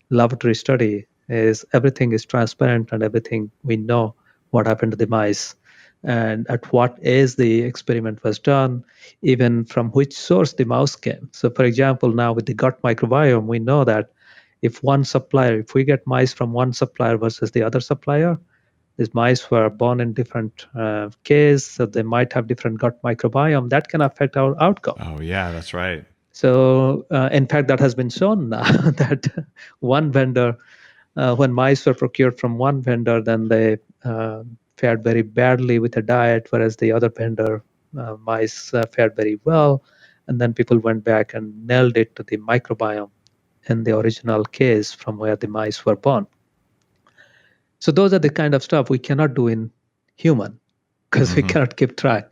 laboratory study is everything is transparent and everything we know what happened to the mice and at what age the experiment was done, even from which source the mouse came. So for example, now with the gut microbiome, we know that if we get mice from one supplier versus the other supplier, these mice were born in different cases, so they might have different gut microbiome. That can affect our outcome. Oh, yeah, that's right. So, in fact, that has been shown now that one vendor, when mice were procured from one vendor, then they fared very badly with the diet, whereas the other vendor, mice fared very well. And then people went back and nailed it to the microbiome in the original case from where the mice were born. So those are the kind of stuff we cannot do in human because we cannot keep track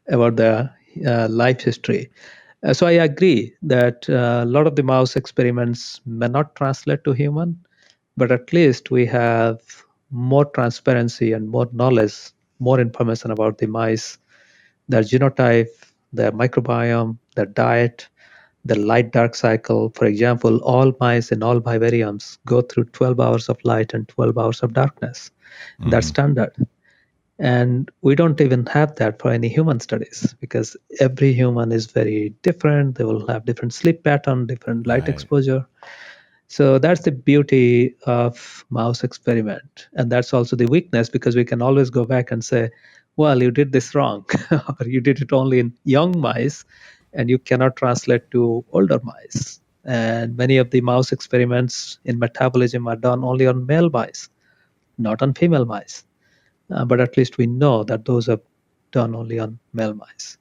about the life history. So I agree that a lot of the mouse experiments may not translate to human, but at least we have more transparency and more knowledge, more information about the mice, their genotype, their microbiome, their diet, the light dark cycle. For example, all mice in all vivariums go through 12 hours of light and 12 hours of darkness. That's standard. And we don't even have that for any human studies because every human is very different. They will have different sleep pattern, different light exposure. So that's the beauty of mouse experiment. And that's also the weakness because we can always go back and say, well, you did this wrong, or you did it only in young mice and you cannot translate to older mice. And many of the mouse experiments in metabolism are done only on male mice, not on female mice. But at least we know that those are done only on male mice.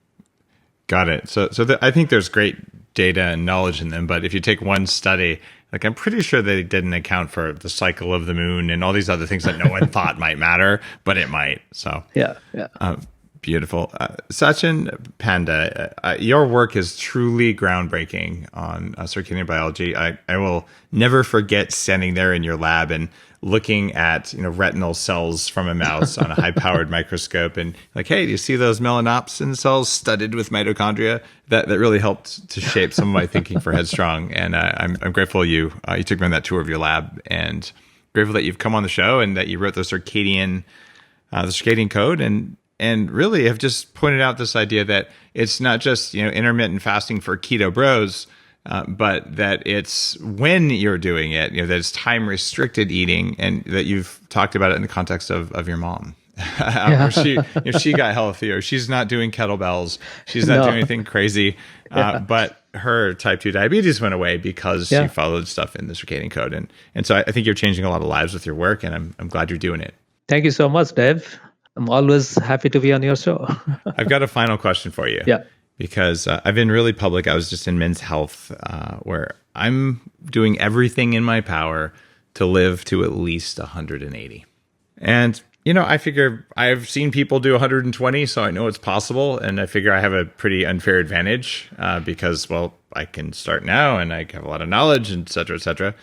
Got it. So I think there's great data and knowledge in them, but if you take one study, like I'm pretty sure they didn't account for the cycle of the moon and all these other things that no one thought might matter, but it might. So yeah. Beautiful. Satchin Panda, your work is truly groundbreaking on circadian biology. I will never forget standing there in your lab and looking at retinal cells from a mouse on a high-powered microscope and like, hey, do you see those melanopsin cells studded with mitochondria? That really helped to shape some of my thinking for Headstrong. And I'm grateful you took me on that tour of your lab, and grateful that you've come on the show and that you wrote the Circadian Code and really have just pointed out this idea that it's not just intermittent fasting for keto bros, but that it's when you're doing it, that it's time restricted eating, and that you've talked about it in the context of your mom. Or she got healthy, or she's not doing kettlebells, she's not doing anything crazy, but her type 2 diabetes went away because she followed stuff in the Circadian Code, and so I think you're changing a lot of lives with your work, and I'm glad you're doing it. Thank you so much, Dev. I'm always happy to be on your show. I've got a final question for you. Yeah. Because I've been really public. I was just in Men's Health, where I'm doing everything in my power to live to at least 180. And, I figure I've seen people do 120, so I know it's possible. And I figure I have a pretty unfair advantage because, well, I can start now and I have a lot of knowledge, and et cetera, et cetera.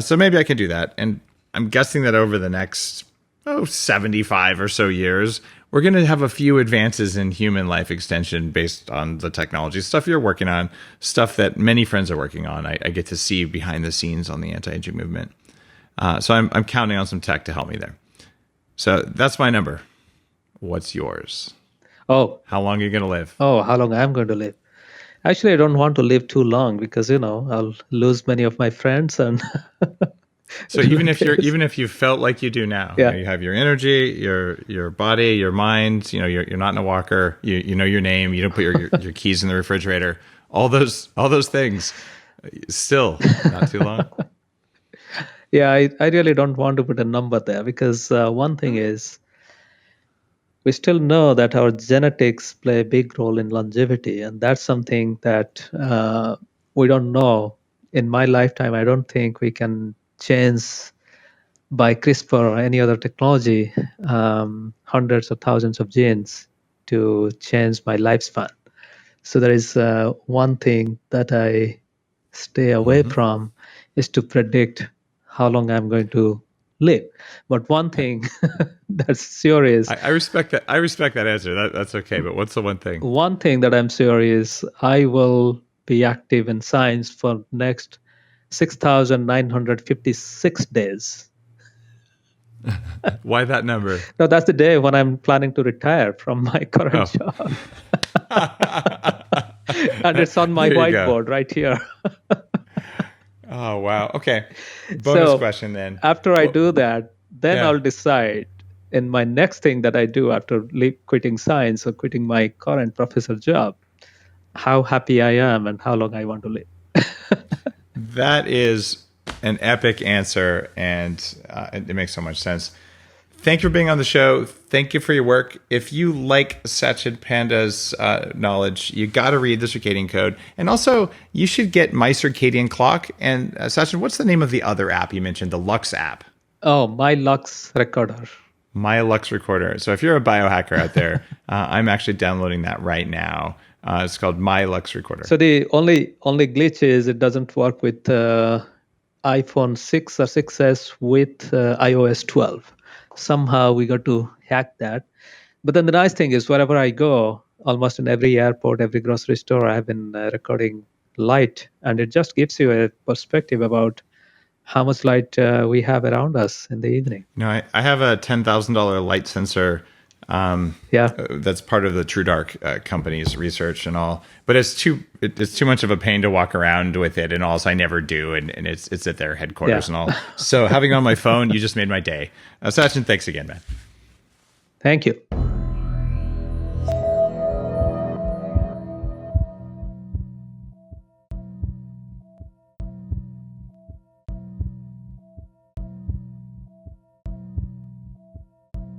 So maybe I can do that. And I'm guessing that over the next 75 or so years, we're going to have a few advances in human life extension based on the technology stuff you're working on, stuff that many friends are working on. I get to see behind the scenes on the anti-aging movement. So I'm counting on some tech to help me there. So that's my number. What's yours? Oh. How long are you going to live? Oh, how long I'm going to live? Actually, I don't want to live too long because, I'll lose many of my friends and... So even if you felt like you do now, you have your energy, your body, your mind, you're not in a walker, you know your name, you don't put your keys in the refrigerator, all those things, still not too long. Yeah, I really don't want to put a number there because one thing is we still know that our genetics play a big role in longevity, and that's something that we don't know. In my lifetime, I don't think we can change by CRISPR or any other technology hundreds of thousands of genes to change my lifespan. So there is one thing that I stay away from, is to predict how long I'm going to live. But one thing that's sure is I respect that. I respect that answer. That's okay. But what's the one thing? one thing that I'm sure is I will be active in science for next 6,956 days. Why that number? No, that's the day when I'm planning to retire from my current job. And it's on my whiteboard right here. Oh, wow. Okay. Bonus question then. After I do that, then Yeah. I'll decide in my next thing that I do after quitting science or quitting my current professor job, how happy I am and how long I want to live. That is an epic answer, and it makes so much sense. Thank you for being on the show. Thank you for your work. If you like Satchin Panda's knowledge, you got to read the Circadian Code. And also, you should get My Circadian Clock. And Satchin, what's the name of the other app you mentioned, the Lux app? Oh, my Lux Recorder. My Lux Recorder. So if you're a biohacker out there, I'm actually downloading that right now. It's called My Lux Recorder. So the only glitch is it doesn't work with iPhone 6 or 6S with iOS 12. Somehow we got to hack that. But then the nice thing is wherever I go, almost in every airport, every grocery store, I have been recording light. And it just gives you a perspective about how much light we have around us in the evening. I have a $10,000 light sensor. That's part of the TrueDark company's research and all. But it's too much of a pain to walk around with it and all, so I never do. And it's at their headquarters and all. So having it on my phone, you just made my day. Satchin, thanks again, man. Thank you.